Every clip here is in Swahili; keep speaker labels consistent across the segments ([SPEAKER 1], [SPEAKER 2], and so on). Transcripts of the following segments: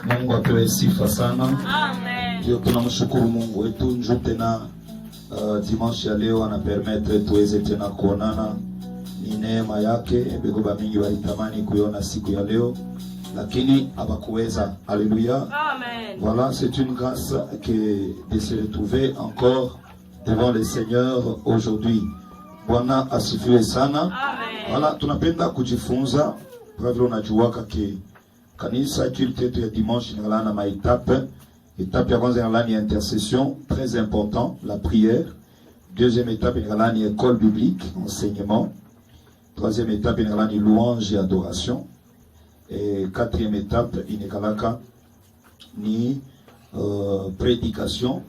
[SPEAKER 1] Mungu apewe sifa sana.
[SPEAKER 2] Amen.
[SPEAKER 1] Ndio tunamshukuru Mungu wetu njoo tena dimanche ya leo anapermettre tuweze tena kuonana. Ni neema yake, begoba mingi walitamani kuiona siku ya leo lakini habakuweza. Alléluia.
[SPEAKER 2] Amen.
[SPEAKER 1] Voilà, c'est une grâce que de se retrouver encore devant le Seigneur aujourd'hui. Bwana asifiwe sana.
[SPEAKER 2] Amen.
[SPEAKER 1] Voilà, tunapenda kujifunza. Kwa vile unajuaka ke kanisa culte yetu ya dimanche inalala na maetape. Étape ya kwanza inalala ni intercession, très important, la prière. Deuxième étape inalala ni école biblique, enseignement. Troisième étape inalala ni louange et adoration. Et quatrième étape inakalaka ni prédication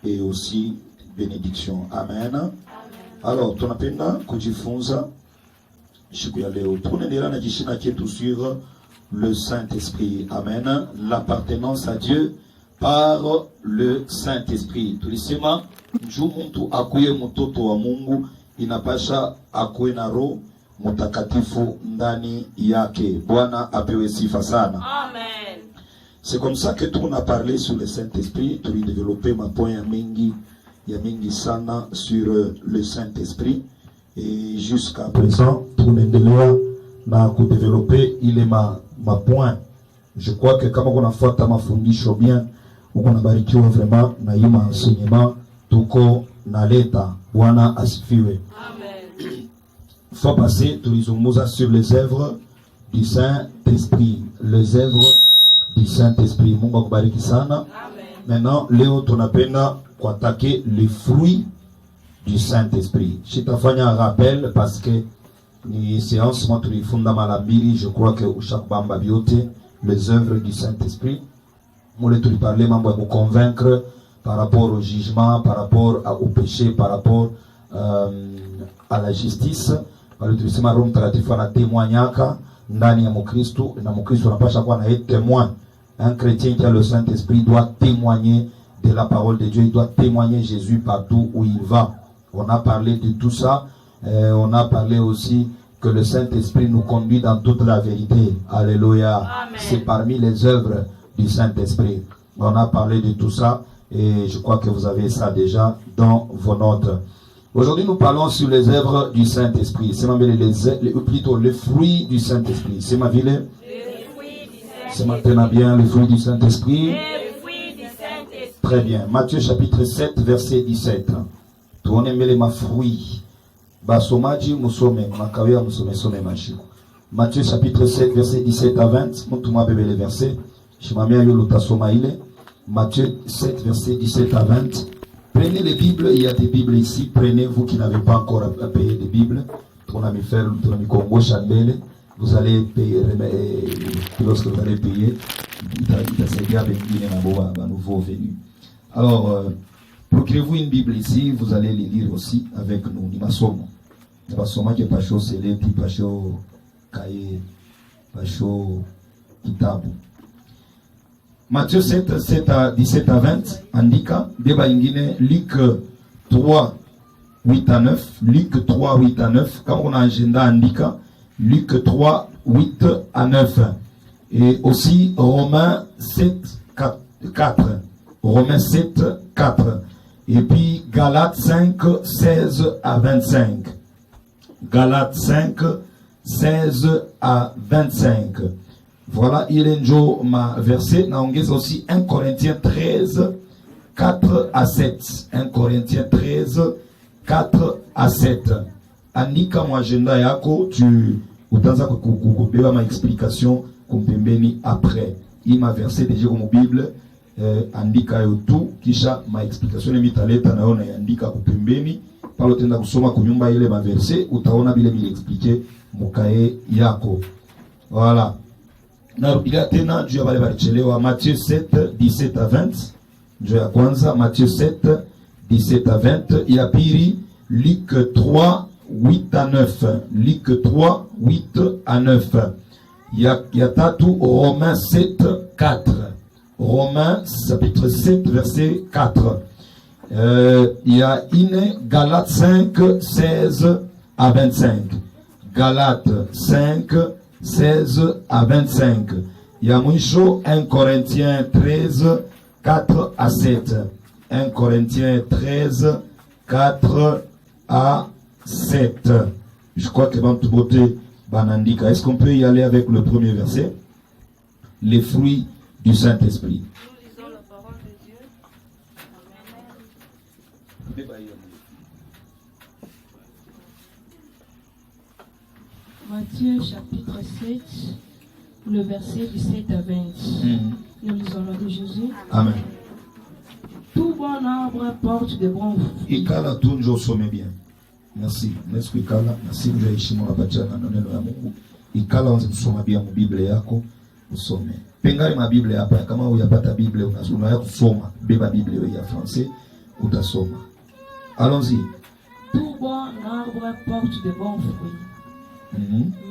[SPEAKER 1] et aussi bénédiction. Amen. Alors, tunapenda kujifunza siku ya leo. Tunaendelea na kishina chetu sur le Saint-Esprit. Amen. L'appartenance à Dieu par le Saint-Esprit. Tulisema njoo mtu akuye mtoto wa Mungu inapasha akuwe na roho mtakatifu ndani yake. Bwana apewe sifa sana.
[SPEAKER 2] Amen.
[SPEAKER 1] C'est comme ça que tout on a parlé sur le Saint-Esprit. Tu as développé ma point ya mingi sana sur le Saint-Esprit. Et jusqu'à présent, tout n'endelea na kudévelopper ile ma point. Je crois que kama kunafuata mafundisho bien, uko nabarikiwa vraiment na hii enseignement tuko naleta. Bwana asifiwe.
[SPEAKER 2] Amen.
[SPEAKER 1] Fois passé, tulizungumza sur les œuvres du Saint-Esprit. Les œuvres du Saint-Esprit. Mungu akubariki sana.
[SPEAKER 2] Amen.
[SPEAKER 1] Maintenant, leo tunapenda kuattaquer les fruits du Saint-Esprit. Chitafanya un rappel parce que ni séance moi tulifunda mara mbili, je crois que ushakubamba biote les œuvres du Saint-Esprit. Mole tuliparler mambo ya convaincre par rapport au jugement, par rapport au péché, par rapport à la justice. Pale tulisema Roho Mtakatifu anatemwanyaka ndani ya Mkristo na Mkristo anapaswa kuwa na témoin. Un chrétien qui a le Saint-Esprit doit témoigner de la parole de Dieu, il doit témoigner Jésus partout où il va. On a parlé de tout ça. On a parlé aussi que le Saint-Esprit nous conduit dans toute la vérité. Alléluia.
[SPEAKER 2] Amen.
[SPEAKER 1] C'est parmi les œuvres du Saint-Esprit. On a parlé de tout ça et je crois que vous avez ça déjà dans vos notes. Aujourd'hui, nous parlons sur les œuvres du Saint-Esprit. C'est ma ville, plutôt les fruits du Saint-Esprit. C'est ma ville. C'est maintenant bien les fruits du Saint-Esprit. Très bien. Matthieu chapitre 7, verset 17. Tuone mbele mafruit. Basomaji musome, makawia musome some mashiko. Matthieu chapitre 7, verset 17 à 20. Montuma bébé les versets. Shimamia yo lutasoma ile. Matthieu 7, verset 17 à 20. Prenez les Bibles, il y a des Bibles ici. Prenez, vous qui n'avez pas encore à payer des Bibles. Vous allez payer, lorsque vous allez payer, nouveau venu. Alors, procurez-vous une Bible ici, vous allez les lire aussi avec nous. Ni masomo. Masomo qui pas chaud, c'est les pas chaud, cahier, pas chaud, kitabu. Matthieu 7, 17 à 20, indica, débat ingine, Luc 3, 8 à 9, Luc 3, 8 à 9, quand on a agenda indica, Luc 3, 8 à 9, et aussi Romains 7, 4, Romains 7, 4, et puis Galates 5, 16 à 25, Galates 5, 16 à 25. Voilà, il est ma verset. Naongeza aussi 1 Corinthiens 13, 4 à 7. 1 Corinthiens 13, 4 à 7. Andika mwa agenda yako, tu utaanza kukubeba ma explication kumpembeni après. Il ma verset déjà comme Bible, andika yo tu, kisha ma explication ni mitaleta naona andika kupembeni. Palo tenda kusoma kunyumba ile ma verset, utaona bile expliquer mukae yako. Voilà. Narudia tena juu ya wale walichelewa. Matthieu 7, 17 à 20. Juu ya kwanza Matthieu 7, 17 à 20. Ya pili Luc 3, 8 à 9. Luc 3, 8 à 9. Ya tatu Romains 7, 4. Romains chapitre 7, verset 4. Ya ine Galates 5, 16 à 25. Galates 5, 16 à 25. Ya mwisho 1 Corinthiens 13, 4 à 7. 1 Corinthiens 13, 4 à 7. Je crois que Bantu Beauté Banandika. Est-ce qu'on peut y aller avec le premier verset? Les fruits du Saint-Esprit.
[SPEAKER 2] Nous lisons la parole de Dieu. Amen.
[SPEAKER 3] Matthieu chapitre 7, le verset 17 à 20. Nous lisons le nom de Jésus.
[SPEAKER 1] Amen.
[SPEAKER 3] Tout bon arbre porte de bons fruits.
[SPEAKER 1] Ikala tunjo some bien. Merci. Merci Ikala. Merci mja heshima wapachana na neno la Mungu. Ikala wanze kusoma bien mu Biblia yako. Usome. Pengari ma Biblia hapa. Kama uyapata Biblia unaya kusoma. Beba Biblia ya français. Utasoma. Allons-y.
[SPEAKER 3] Tout bon arbre porte de bons fruits.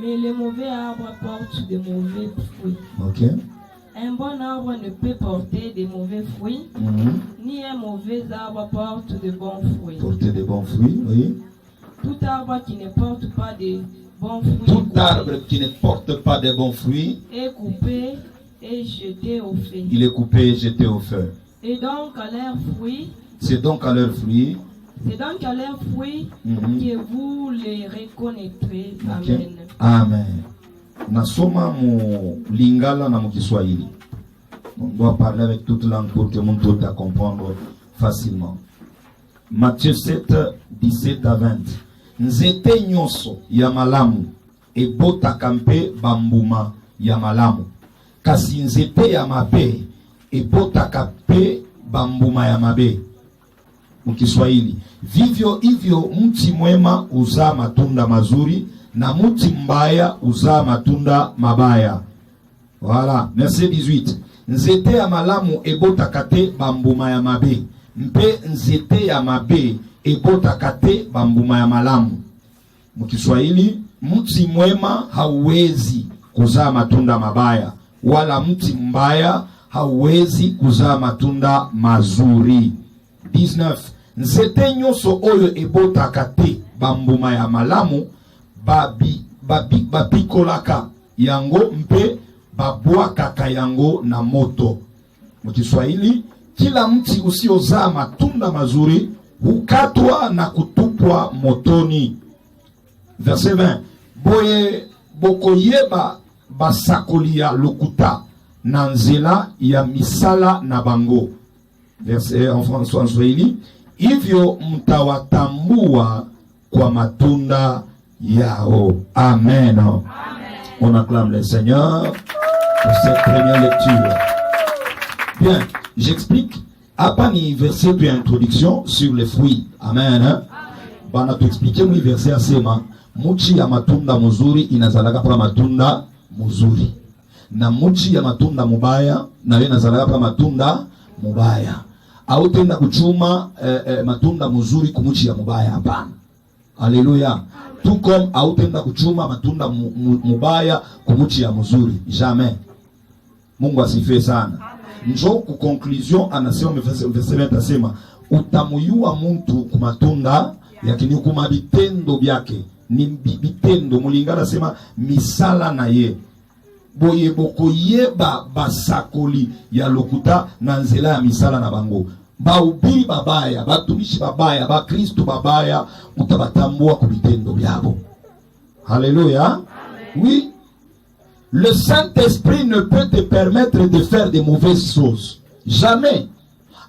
[SPEAKER 3] Mais les mauvais arbres portent de mauvais fruits.
[SPEAKER 1] Ok.
[SPEAKER 3] Un bon arbre ne peut porter de mauvais fruits, ni un mauvais arbre porte de bons fruits.
[SPEAKER 1] Porter de bons fruits, oui.
[SPEAKER 3] Tout arbre qui ne porte pas de bons fruits
[SPEAKER 1] Tout arbre qui ne porte pas de bons fruits
[SPEAKER 3] est coupé et jeté au feu.
[SPEAKER 1] Il est coupé et jeté au feu.
[SPEAKER 3] Et donc à leurs fruits,
[SPEAKER 1] c'est donc à leurs fruits
[SPEAKER 3] que vous les reconnaîtrez.
[SPEAKER 1] Okay.
[SPEAKER 3] Amen.
[SPEAKER 1] Amen. Nasoma mu Lingala na mu Kiswahili. On doit parler avec toute langue pour que mon tout à comprendre facilement. Matthieu 7, 17 à 20. Nzete nyonso ya malamu ebotaka mpe bambuma ya malamu. Kasi nzete ya mabe ebotaka mpe bambuma ya mabe. Mkiswahili, vivyo hivyo mti mwema uzaa matunda mazuri na mti mbaya uzaa matunda mabaya. Voilà, verset 18. Nzete ya malamu ebotaka te bambuma ya mabe, mpe nzete ya mabe ebotaka te bambuma ya malamu. Mkiswahili, mti mwema hauwezi kuzaa matunda mabaya, wala mti mbaya hauwezi kuzaa matunda mazuri. 19. Nzete nyonso oyo ebotaka te bambuma ya malamu babikolaka yango mpe babwakaka yango na moto. Mkiswahili, kila mti usiozaa matunda mazuri hukatwa na kutupwa motoni. Verset 20. Boye bokoyeba basakoli ya lokuta na nzela ya misala na bango. Verset en Swahili. Hivyo mtawatambua kwa matunda yao. Amen. Amen. On acclame le Seigneur pour cette première lecture. Bien, j'explique. Hapa ni verset de introduction sur les fruits. Amen. Bana tu expliquer mwi verset asema muchi ya matunda muzuri inazalaka kwa matunda muzuri. Na muchi ya matunda mubaya na inazalaka kwa matunda mubaya. Hautenda kuchuma matunda muzuri kumuchi ya mubaya, hapana. Haleluya. Tout comme hautenda kuchuma matunda mubaya kumuchi ya muzuri, jamais. Mungu asifiwe sana. Njo ku conclusion anasema verset 20 asema utamuyua muntu kumatunda yakini kuma bitendo byake. Ni bitendo mulingana asema misala na ye. Boye boko yeba basakoli ya lokuta na nzela ya misala na bango. Baubiri babaya, batumishi babaya, bakristo babaya, utabatambua kubitendo byabo. Alléluia. Oui. Le Saint-Esprit ne peut te permettre de faire de mauvaises choses. Jamais.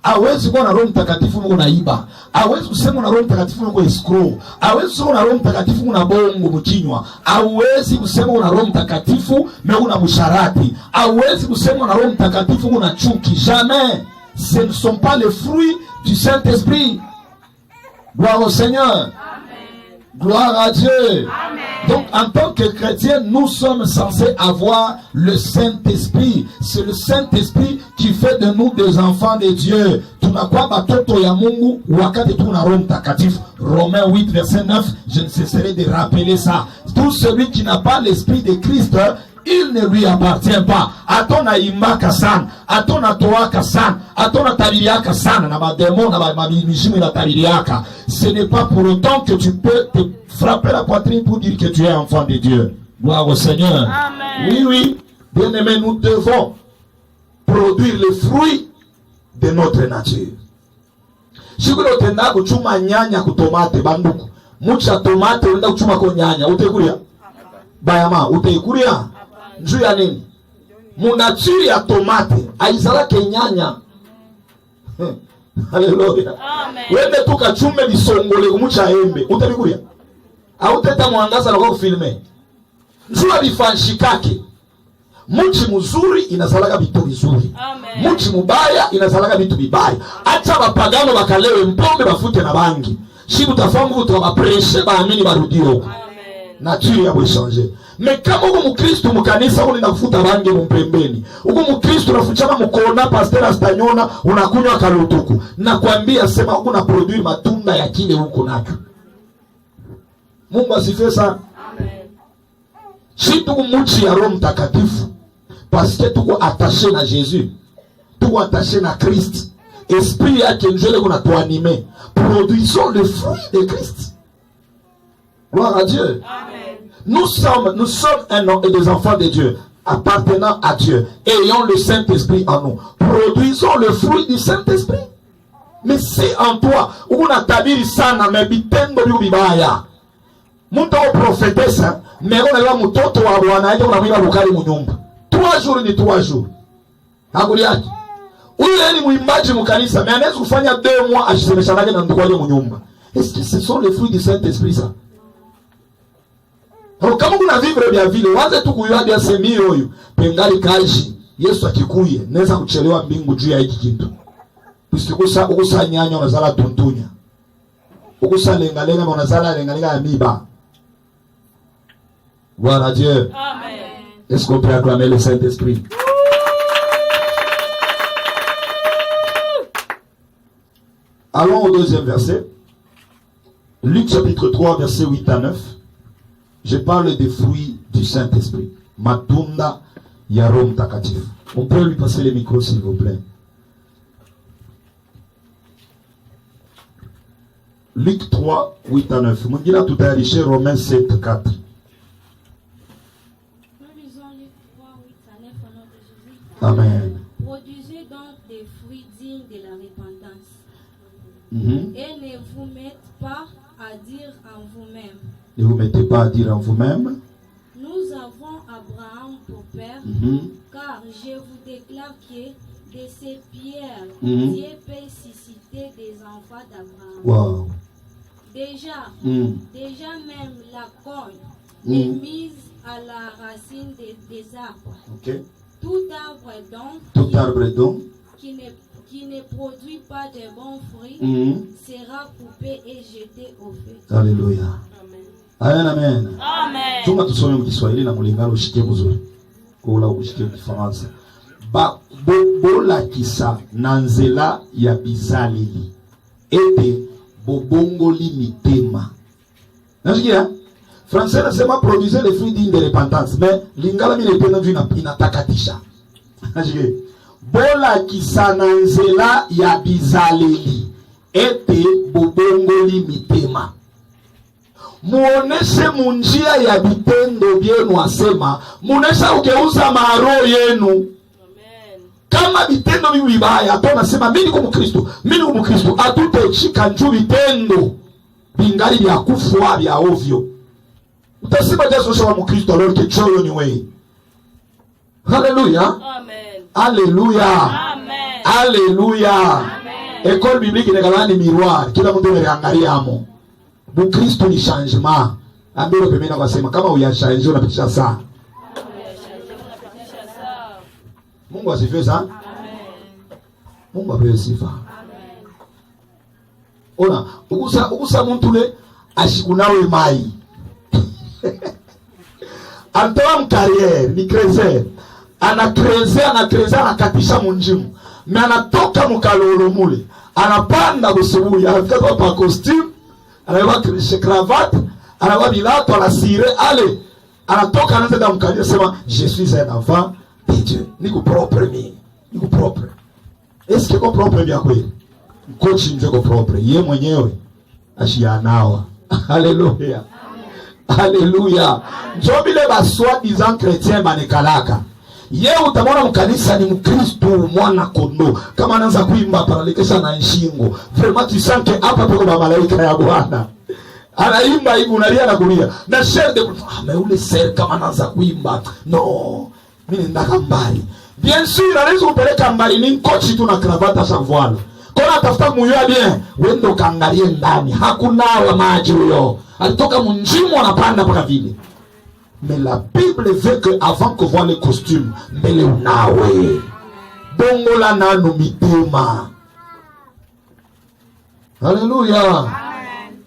[SPEAKER 1] Hawezi kuwa na Roho Mtakatifu unaiba. Hawezi kusema na Roho Mtakatifu uko escrow. Hawezi kusema na Roho Mtakatifu una bongo mkinywa. Hawezi kusema una Roho Mtakatifu na una msharati. Hawezi kusema na Roho Mtakatifu una chuki. Jamais. Ce ne sont pas les fruits du Saint-Esprit. Gloire au Seigneur. Amen. Gloire à Dieu. Amen. Donc, en tant que chrétiens, nous sommes censés avoir le Saint-Esprit. C'est le Saint-Esprit qui fait de nous des enfants de Dieu. Romains 8, verset 9, je ne cesserai de rappeler ça. Tout celui qui n'a pas l'Esprit de Christ, il ne lui appartient pas. Atona imaka sana, atona toaka sana, atona tabiriaka sana, na madémon, na mabimijimu na tabiriaka. Ce n'est pas pour autant que tu peux te frapper la poitrine pour dire que tu es enfant de Dieu. Gloire au Seigneur.
[SPEAKER 2] Amen.
[SPEAKER 1] Oui, oui. Bien-aimés, nous devons produire les fruits de notre nature. Siku ile utenda kuchuma nyanya kutomate banduku. Mucha tomate unaenda kuchuma kwa nyanya, utaikulia? Bayama, utaikulia? Njuu ya nini? Munachiri ya tomate, aizalake nyanya. Haleluya.
[SPEAKER 3] Amen.
[SPEAKER 1] Wende tukachume bisongole kumucha embe, utabikulia? Au teta mwangaza na kwa kufilme. Njuu ya bifanshikake. Muchi mzuri inazalaka vitu vizuri.
[SPEAKER 3] Amen.
[SPEAKER 1] Muchi mubaya inazalaka vitu vibaya. Acha bapagano bakalewe mpombe bafute na bangi. Shibu tafangu tukabapreshe baamini barudio.
[SPEAKER 3] Amen.
[SPEAKER 1] Nature ya bwechange. Me kama uko mukristo mukanisa uli nafuta bangi mpembeni. Uko mukristo unafuchana mukona pastor astanyona unakunywa kalutuku. Nakwambia sema uko na produire matunda ya kile uko nacho. Mungu asifiwe sana.
[SPEAKER 3] Amen.
[SPEAKER 1] Si tuko muchi ya Roho Mtakatifu. Parce que tuko attaché na Jésus. Tuko attaché na Christ. Esprit yake njole kuna tuanime. Produisons le fruit de Christ. Gloire à Dieu.
[SPEAKER 3] Amen.
[SPEAKER 1] Nous sommes des enfants de Dieu, appartenant à Dieu, ayant le Saint-Esprit en nous. Produisons le fruit du Saint-Esprit. Mais c'est en toi. Una tabiri sana mebitendo bibaya. Muntu prophétessa, mais on a eu mutoto wa bwana yake unamwiba bukari mu nyumba. 3 jours ni 3 jours. Hakuli yake. Ule ni muimbaji mukanisa, mais anaweza kufanya 2 mois ajisemeshanage na ndugu yake mu nyumba. Est-ce que ce sont les fruits du Saint-Esprit ça? Alors kama kuna vivre vya vile, waze tu kuyua bia semi oyo, pengali kaji, Yesu akikuye, neza kuchelewa mbingu juu ya hiki kitu. Usikusa ukusa nyanya unazala tuntunya. Ukusa lenga unazala lenga ya miba. Gloire à Dieu.
[SPEAKER 3] Amen.
[SPEAKER 1] Est-ce qu'on peut acclamer le Saint-Esprit? Allons au 2e verset. Luc chapitre 3, verset 8 à 9. Je parle des fruits du Saint-Esprit. Matunda ya Roho Mtakatifu. On peut lui passer le micro s'il vous plaît. Luc 3, 8 à 9. Mwingine tutayarishe Romains 7, 4.
[SPEAKER 4] Nous lisons Luc 3, 8 à 9 au nom de Jésus.
[SPEAKER 1] Amen.
[SPEAKER 4] Produisez donc des fruits dignes de la repentance. Et ne vous mettez pas à dire en vous-même.
[SPEAKER 1] Ne vous mettez pas à dire en vous-même.
[SPEAKER 4] Nous avons Abraham pour père, car je vous déclare que de ces pierres, Dieu peut susciter des enfants d'Abraham.
[SPEAKER 1] Wow.
[SPEAKER 4] Déjà même la cogne est mise à la racine des arbres.
[SPEAKER 1] Okay.
[SPEAKER 4] Tout arbre donc qui ne produit pas de bons fruits sera coupé et jeté au feu.
[SPEAKER 1] Alléluia. Amen. Amen.
[SPEAKER 3] Amen.
[SPEAKER 1] Tuma tusome Kiswahili na mulingano ushike mzuri. Kola ushike Kifaransa. Ba bola kisa na nzela ya bizaleli. Ete bobongoli mitema. Nasikia? Français nasema produisez les fruits dignes de repentance, mais lingala mimi napenda juu inatakatisha. Nasikia? Bola kisa na nzela ya bizaleli. Ete bobongoli mitema. Muoneshe munjia ya vitendo vyenu, asema muonesha ugeuza maroho yenu.
[SPEAKER 3] Amen.
[SPEAKER 1] Kama vitendo hivi vibaya, hapo nasema mimi niko Mkristo, atutechika njoo vitendo bingali vya kufua vya ovyo. Utasema Yesu sio Mkristo alors que choyo ni wewe. Haleluya.
[SPEAKER 3] Amen.
[SPEAKER 1] Haleluya.
[SPEAKER 3] Amen.
[SPEAKER 1] Haleluya.
[SPEAKER 3] Amen.
[SPEAKER 1] École biblique ni kama ni miroir, kila mtu anaangaliamo. Bukristo ni changement. Ambiro pembeni akasema kama uyashange unapitisha saa. Mungu asifiwe sana.
[SPEAKER 3] Amen.
[SPEAKER 1] Mungu apewe sifa.
[SPEAKER 3] Amen.
[SPEAKER 1] Ona, ukusa mtu le ashikunawe mai. Antoa mkariere, ni krezer. Anakatisha munjimu. Me anatoka mkalolo mule. Anapanda busubuhi, anafika kwa costume. Anavaa cravate, anavaa bilato, anasire, ale. Anatoka anaanza kumkalia sema je suis un enfant de Dieu. Niko propre mimi. Niko propre. Est-ce que propre bien kweli? Coach ndio propre. Yeye mwenyewe ashianawa. Haleluya. Haleluya. Njoo bile baswa disant chrétien banekalaka. Yeye utamwona mkanisa ni Mkristo mwana kondo. Kama anaanza kuimba paralekesha na nshingo. Vraiment tu sens que hapa peko ba malaika ya Bwana. Anaimba hivi unalia na kulia. Na share de ule ser kama anaanza kuimba. No. Mimi ndaka mbali. Bien sûr, anaweza kupeleka mbali ni kochi tu na cravate sa voile. Kona tafuta muyoa bien, wendo kaangalie ndani. Hakuna wa maji huyo. Alitoka munjimu anapanda mpaka vile. Mais la Bible veut que avant que voit les costumes, mbele unawe. Bongo la nanu mitema. Alléluia.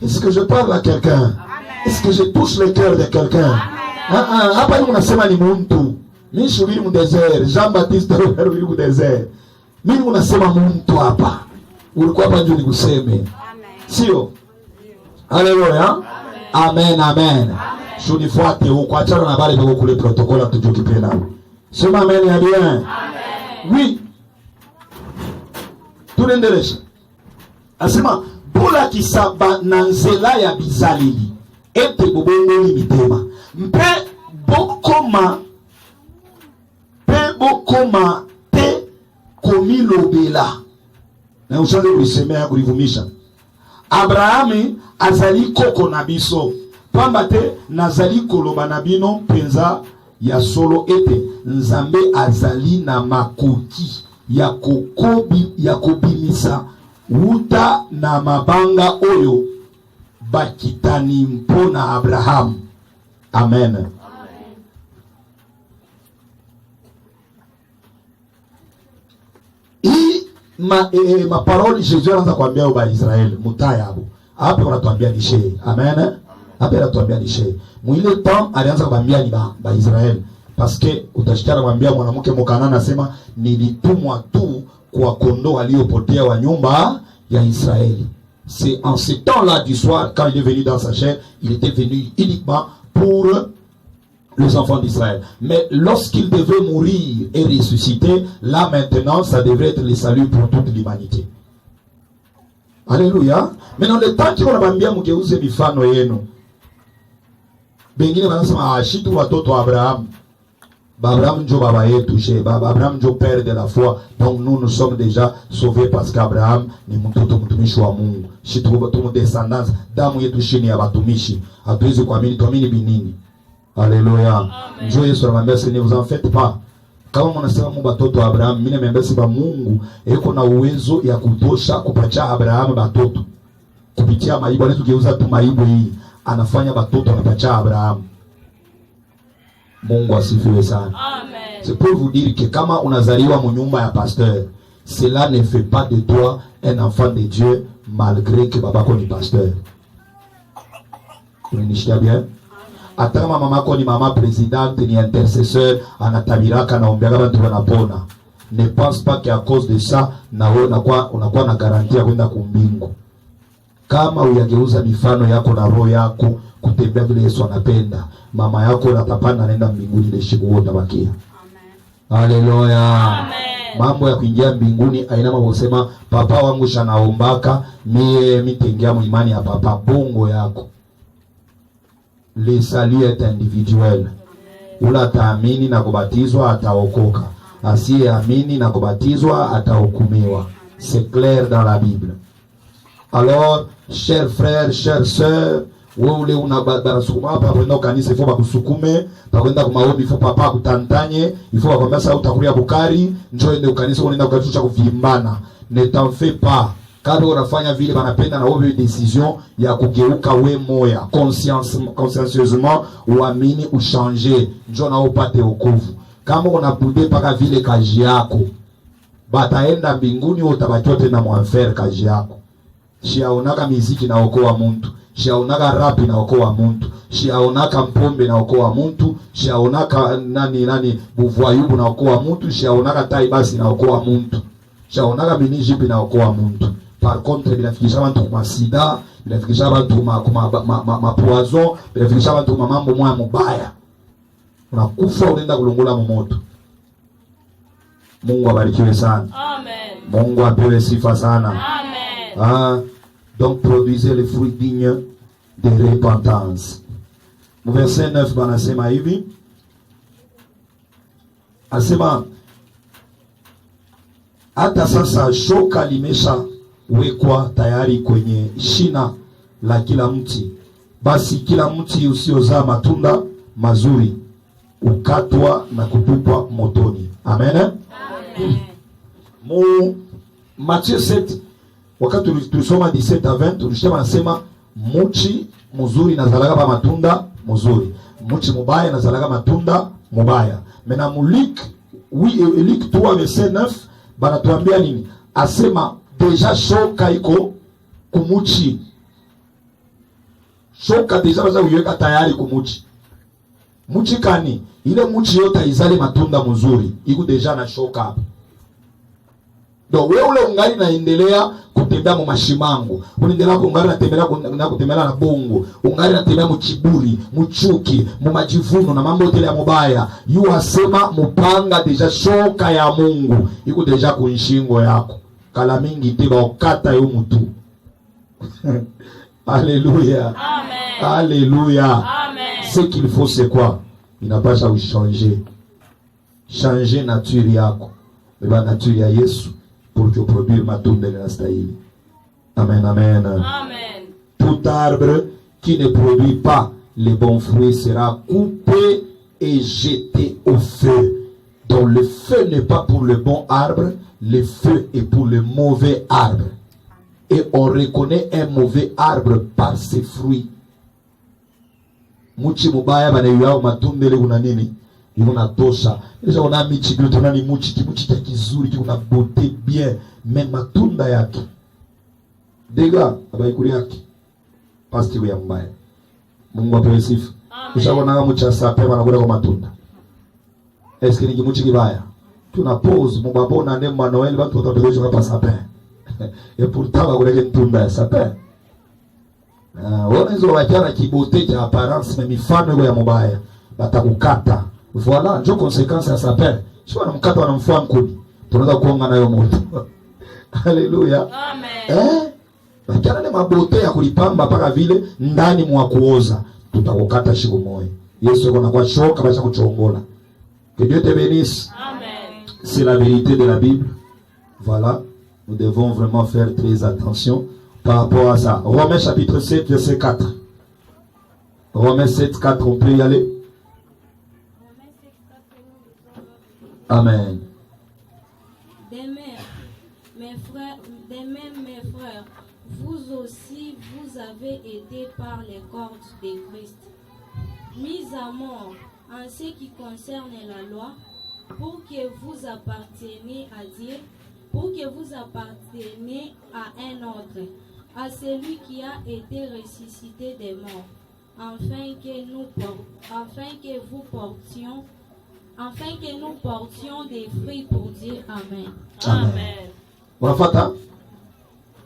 [SPEAKER 1] Est-ce que je parle à quelqu'un? Est-ce que je touche le cœur de quelqu'un? Hapa ni unasema ni muntu. Mimi shubiri mu desert, Jean-Baptiste shubiri mu desert. Mimi unasema muntu hapa. Ulikuwa hapa ndio nikuseme. Sio? Haleluya. Amen, amen. Shunifuate huko, achana na bale bako kule protocole tujokipenda. Sema amen ya bien. Amen. Oui. Tunaendelea. Asema bula kisaba na nzela ya bizalili. Ete bobongo ni mitema. Mpe bokoma te komilobela. Na ushaje kusemea kulivumisha. Abrahami azali koko na biso. Pamba te nazali koloba na bino penza ya solo ete nzambe azali na makoki ya kobimisa wuta na mabanga oyo bakitani mpona Abraham. Amen. Ma parole Jésus anaanza kuambia wa Israeli mutaya hapo. Hapa wanatuambia ni shehe. Amen. Hapa anatuambia ni shehe. Mwile temps alianza kuambia ni ba Israeli parce que utashikana kumwambia mwanamke mkanana anasema nilitumwa tu kwa kondoo waliopotea wa nyumba ya Israeli. C'est en ce temps-là du soir quand il est venu dans sa chair, il était venu uniquement pour les enfants d'Israël. Mais lorsqu'il devait mourir et ressusciter, là maintenant, ça devrait être le salut pour toute l'humanité. Alléluia. Mais dans le temps qu'on a bambia mugeuze mifano yenu. Bengine wanasema shitu watoto Abraham. Abraham njo baba yetu, Abraham njo père de la foi. Donc nous sommes déjà sauvés parce qu'Abraham ni mtoto mtumishi wa Mungu. Shitu tumu descendance, damu yetu chini ya watumishi. Hatuwezi kuamini, tuamini binini. Alléluia. Dieu Yesu anamwambia ne vous en faites pas. Kama mnasema Mungu batoto Abraham, mimi nimeambia si ba Mungu yuko na uwezo ya kutosha kupacha Abraham batoto. Kupitia maibu anatugeuza tu maibu hii. Anafanya batoto anapacha Abraham. Mungu asifiwe sana. Amen. C'est pour vous dire que kama unazaliwa mu nyumba ya pasteur, cela ne fait pas de toi un enfant de Dieu malgré que babako ni pasteur. Unanishikia bien? Hata kama mamako ni mama présidente ni intercesseur anatabiraka naombeaga watu wanapona. Ne pense pas qu'à cause de ça na wewe unakuwa na garantia kwenda kumbingu. Kama uyageuza mifano yako na roho yako kutembea vile Yesu anapenda, mama yako na papa anaenda mbinguni ile siku wote bakia. Amen. Haleluya. Amen. Mambo ya kuingia mbinguni aina mambo kusema papa wangu shanaombaka mie mitengia mu imani ya papa bongo yako. Le salut est individuel. Ula taamini na kubatizwa ataokoka. Asiye amini na kubatizwa atahukumiwa. C'est clair dans la Bible. Alors, chers frères, chères sœurs, wewe unabarasukuma hapa kwenda kanisa ifo bakusukume, kwenda kwa maombi ifo papa kutantanye, ifo kwamba sasa utakulia bukari, njoo ende kanisa unaenda kukatusha kuvimbana. Ne t'en fais pas. Kama unafanya vile wanapenda na wewe decision ya kugeuka we moya consciencieusement uamini uchanger njoo na upate wokovu. Kama unapude paka vile kazi yako bataenda mbinguni utabakiwa tena mwanfer kazi yako. Shiaonaka miziki na okoa mtu, shiaonaka rapi na okoa mtu, shiaonaka mpombe na okoa mtu, shiaonaka nani buvoyubu na okoa mtu, shiaonaka taibasi na okoa mtu, shiaonaka minijipi na okoa mtu. Par contre, binafikisha bantu kuma sida, binafikisha bantu kuma poison, binafikisha bantu kuma mambo mwa mubaya. Unakufa unaenda kulungula moto. Mungu abarikiwe sana. Amen. Mungu apewe sifa sana. Amen. Donc produisez les fruits dignes de repentance. Verset 9 banasema hivi. asema hata sasa shoka limesha wekwa tayari kwenye shina la kila mti, basi kila mti usiozaa matunda mazuri ukatwa na kutupwa motoni. Amen. Amen. Mu Matthieu 7 wakati tulisoma 17 à 20 tulisema nasema muchi mzuri nazalaga pa matunda mzuri, muchi mubaya nazalaga matunda mubaya. Mena mu Luc 3 verset 9 banatuambia nini? Asema deja shoka iko kumuchi, shoka deja baza uweka tayari kumuchi. Muchi kani ile muchi yote izale matunda mzuri iko deja na shoka hapo. Do wewe ule ungali naendelea kutembea mu mashimango, unaendelea ungali natembea na bongo, ungali natembea mu kiburi, mu chuki, mu majivuno na mambo yote ya mubaya. Yu asema mupanga deja shoka ya Mungu iko deja kunshingo yako. Kala mingi tiba okata yo mutu. Alléluia. Amen. Alléluia. Amen. Ce qu'il faut c'est quoi? Inapasha uchanger. Changer nature yako. Beba nature ya Yesu pour que produire matunda yanastahili. Amen, amen. Amen. Tout arbre qui ne produit pas les bons fruits sera coupé et jeté au feu. Donc le feu n'est pas pour le bon arbre, le feu est pour le mauvais arbre. Et on reconnaît un mauvais arbre par ses fruits. Muchi mubaya banayao matunda una nini? Yuna tosha. Nisha ona michi kitu nani muchi kizuri kuna beauté bien, mais matunda yake. Dega abaikuri yake. Pasti ya mbaya. Mungu apewe sifa. Kisha ona mucha sape wanakula kwa matunda. Est-ce que ni muchi kibaya? Tuna pause mubabona ndema Noel watu watabezo kapa sape. Et pourtant bakuleke ntunda ya sape. Wana hizo wachana kibote cha apparence na mifano ya mubaya batakukata. Voilà, ndio conséquence ya sape. Sio wanamkata wanamfua mkuni. Tunaweza kuonga nayo moto. Haleluya. Amen. Wachana ni mabote ya kulipamba paka vile ndani mwa kuoza. Tutakukata shigo moyo. Yesu yuko na kwa shoka bacha kuchongola. Que Dieu te bénisse. Amen. C'est la vérité de la Bible. Voilà. Nous devons vraiment faire très attention par rapport à ça. Romains chapitre 7, verset 4. Romains 7, 4, on peut y aller. Amen.
[SPEAKER 4] De même, mes frères, vous aussi, vous avez été par les cordes de Christ, mis à mort en ce qui concerne la loi, pour que vous apparteniez à Dieu, pour que vous apparteniez à un autre, à celui qui a été ressuscité des morts, afin que nous portions des fruits pour Dieu. Amen.
[SPEAKER 1] Amen. Wafata,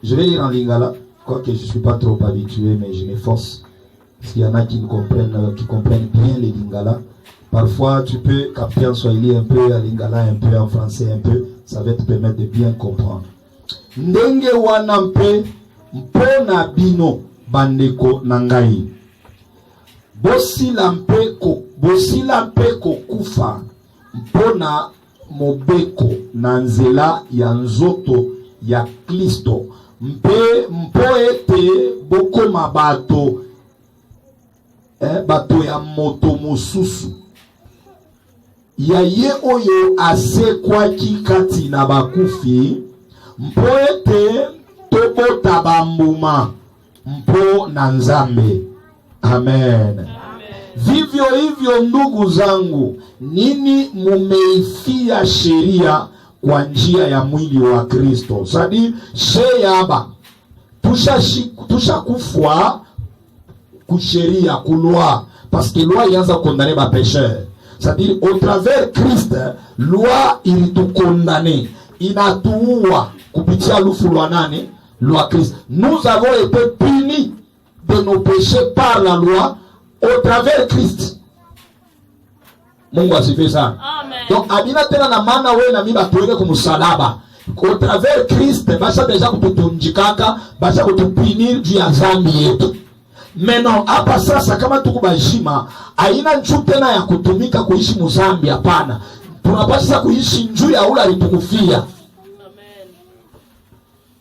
[SPEAKER 1] je vais lire en lingala, quoique je ne suis pas trop habitué, mais je m'efforce. Parce qu'il y en a qui comprennent bien les lingala. Parfois, tu peux capter en swahili un peu, en lingala un peu, en français un peu. Ça va te permettre de bien comprendre. Ndenge wanampe mpona bino bandeko nangai. Bosila mpe kokufa mpona mobeko na nzela ya nzoto ya Kristo. Mpo ete bokoma bato ya moto mosusu. Ya ye oyo asekwaki kati na bakufi, mpo ete tobota bambuma mpo na Nzambe. Amen. Vivyo hivyo ndugu zangu, nini mumeifia sheria kwa njia ya mwili wa Kristo. Sadi sheyaba tusha kufwa kusheria kulwa, parce que loi yanza condamner ba pécheur. C'est-à-dire au travers Christ, loi ilitukondane, inatuua kupitia lufu lwa nani? Loi Christ. Nous avons été punis de nos péchés par la loi au travers Christ. Mungu asifiwe sana. Amen. Donc abina tena na maana wewe na mimi batuweke kumsalaba. Au travers Christ basha deja kututunjikaka, basha kutupinir juu ya dhambi yetu. Maintenant hapa sasa kama tukubashima haina nchu tena ya kutumika kuishi muzambi, hapana. tunapaswa kuishi njuu ya ule alitukufia.
[SPEAKER 2] Amen.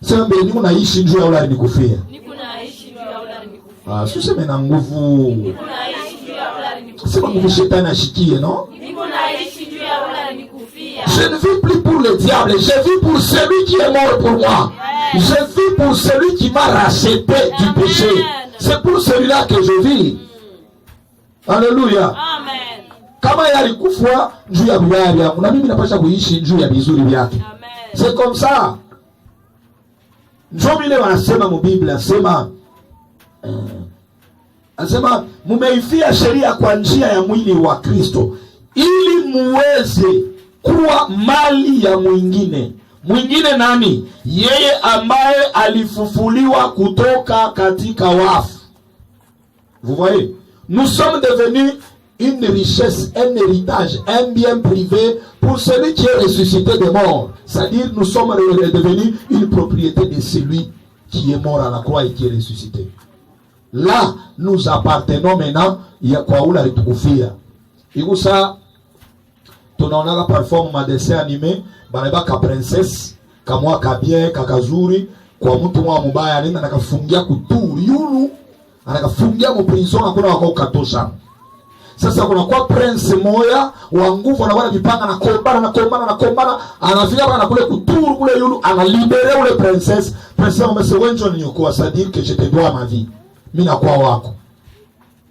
[SPEAKER 1] Sema mbele niko naishi njuu ya ule alinikufia.
[SPEAKER 2] Niko naishi juu ya ule alikufia.
[SPEAKER 1] Suseme na nguvu.
[SPEAKER 2] Niko naishi juu ya ule alikufia.
[SPEAKER 1] Sema nguvu shetani ashikie, non?
[SPEAKER 2] Niko naishi juu ya ule alikufia.
[SPEAKER 1] Je ne vis plus pour le diable, je vis pour celui qui est mort pour moi. Je vis pour celui qui m'a racheté du péché. C'est pour celui-là que je vis. Alléluia.
[SPEAKER 2] Amen.
[SPEAKER 1] Kama yalikufa juu ya vibaya vyangu, na mimi napasha kuishi juu ya vizuri vyake.
[SPEAKER 2] Amen.
[SPEAKER 1] C'est comme ça. Ndio vile wanasema mu Biblia, anasema mumeifia sheria kwa njia ya mwili wa Kristo ili muweze kuwa mali ya mwingine. Mwingine nani? Yeye ambaye alifufuliwa kutoka katika wafu. Vous voyez? Nous sommes devenus une richesse, un héritage, un bien privé pour celui qui est ressuscité des morts. C'est-à-dire, nous sommes devenus une propriété de celui qui est mort à la croix et qui est ressuscité. Là, nous appartenons maintenant kwa ule alitukufia. Iko saa tunaonaka parfois ma dessin animé banaba ka princesse kamwa kabie kakazuri kwa mtu mwa mubaya nenda nakafungia kuturi yulu anakafungia mu prison hakuna wako katosha. Sasa kuna kwa prince moya wa nguvu anakuwa vipanga na kombana anafika bana kule kuturu kule yulu analibere ule princesse amese wenjo nyokoa c'est-à-dire que je te dois ma vie. Mimi na kwa wako.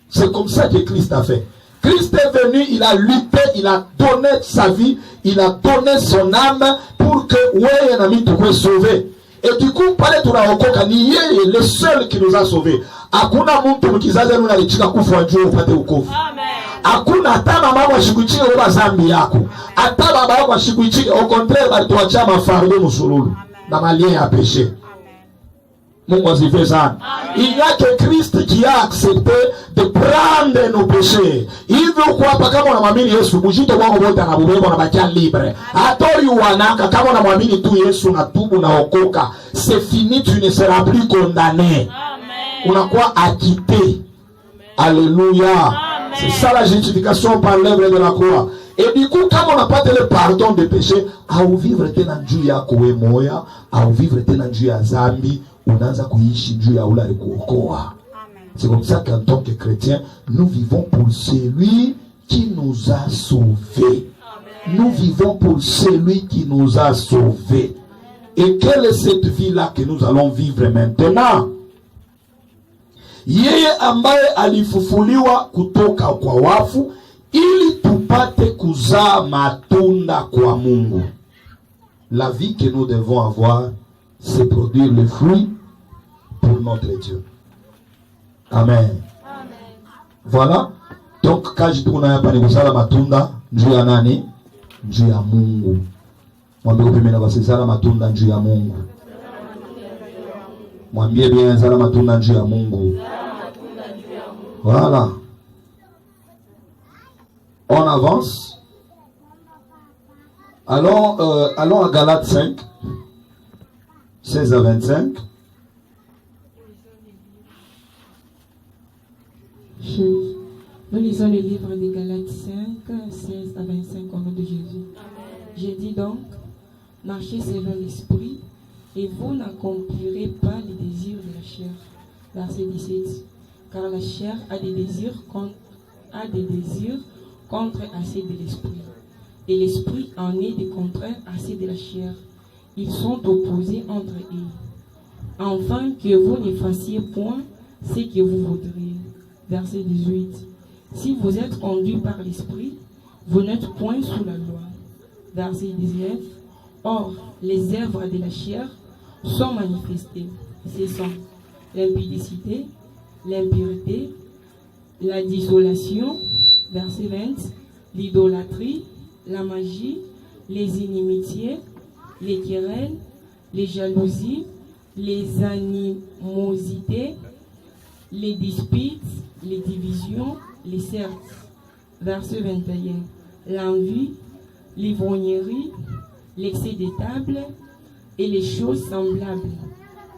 [SPEAKER 1] C'est comme ça que Christ a fait. Christ est venu, il a lutté, il a donné sa vie, il a donné son âme pour que wewe na mimi tukwe sauvé. Et du coup, pale tunaokoka ni yeye le seul qui nous a sauvés. Hakuna mtu mkizazi nuna alichika kufa njoo upate wokovu.
[SPEAKER 2] Amen.
[SPEAKER 1] Hakuna hata mama washikuchie roba zambi yako. Hata baba yako washikuchie au contraire bali tuachia mafardo musululu na malien ya péché. Mungu asifiwe sana. Il n'y a que Christ qui a accepté de prendre nos péchés. Hivyo kwa hapa kama unamwamini Yesu, bujito wako wote anabubeba na bakia libre. Atori wanaka kama unamwamini tu Yesu na tubu na okoka, c'est fini, tu ne seras plus condamné.
[SPEAKER 2] Amen.
[SPEAKER 1] Unakuwa acquitté. Alléluia. C'est ça la justification par l'œuvre de la croix. Et du coup, quand on n'a pas le pardon des péchés, à vivre tena njuu ya kowe moya, à vivre tena njuu ya zambi, unaanza kuishi njuu ya ula kuokoa. C'est comme ça qu'en tant que chrétien, nous vivons pour celui qui nous a sauvés. Nous vivons pour celui qui nous a sauvés. Et quelle est cette vie-là que nous allons vivre maintenant? Yeye ambaye alifufuliwa kutoka kwa wafu ili tupate kuzaa matunda kwa Mungu. La vie que nous devons avoir, c'est produire le fruit pour notre Dieu. Amen.
[SPEAKER 2] Amen.
[SPEAKER 1] Voilà. Donc kaji tukuna hapa ni kusala matunda njuu ya nani? Njuu ya Mungu. Mwambie upimena basizala matunda njuu ya Mungu. Mwambie bien zala matunda njuu ya Mungu. Voilà. On avance. Allons à Galates 5, 16 à 25.
[SPEAKER 3] Nous lisons le livre de Galates 5, 16 à 25 au nom de Jésus. Je dis donc, marchez selon l'esprit, et vous n'accomplirez pas les désirs de la chair. Verset 17. Car la chair a des désirs contre à ceux de l'esprit. Et l'esprit en est des contraires à ceux de la chair. Ils sont opposés entre eux. Afin que vous ne fassiez point ce que vous voudriez. Verset 18. Si vous êtes conduits par l'esprit, vous n'êtes point sous la loi. Verset 19. Or, les œuvres de la chair sont manifestées. Ce sont l'impudicité, l'impureté, la désolation, verset 20, l'idolâtrie, la magie, les inimitiés, les querelles, les jalousies, les animosités, les disputes, les divisions, les certes. Verset 21, l'envie, l'ivrognerie, l'excès des tables et les choses semblables.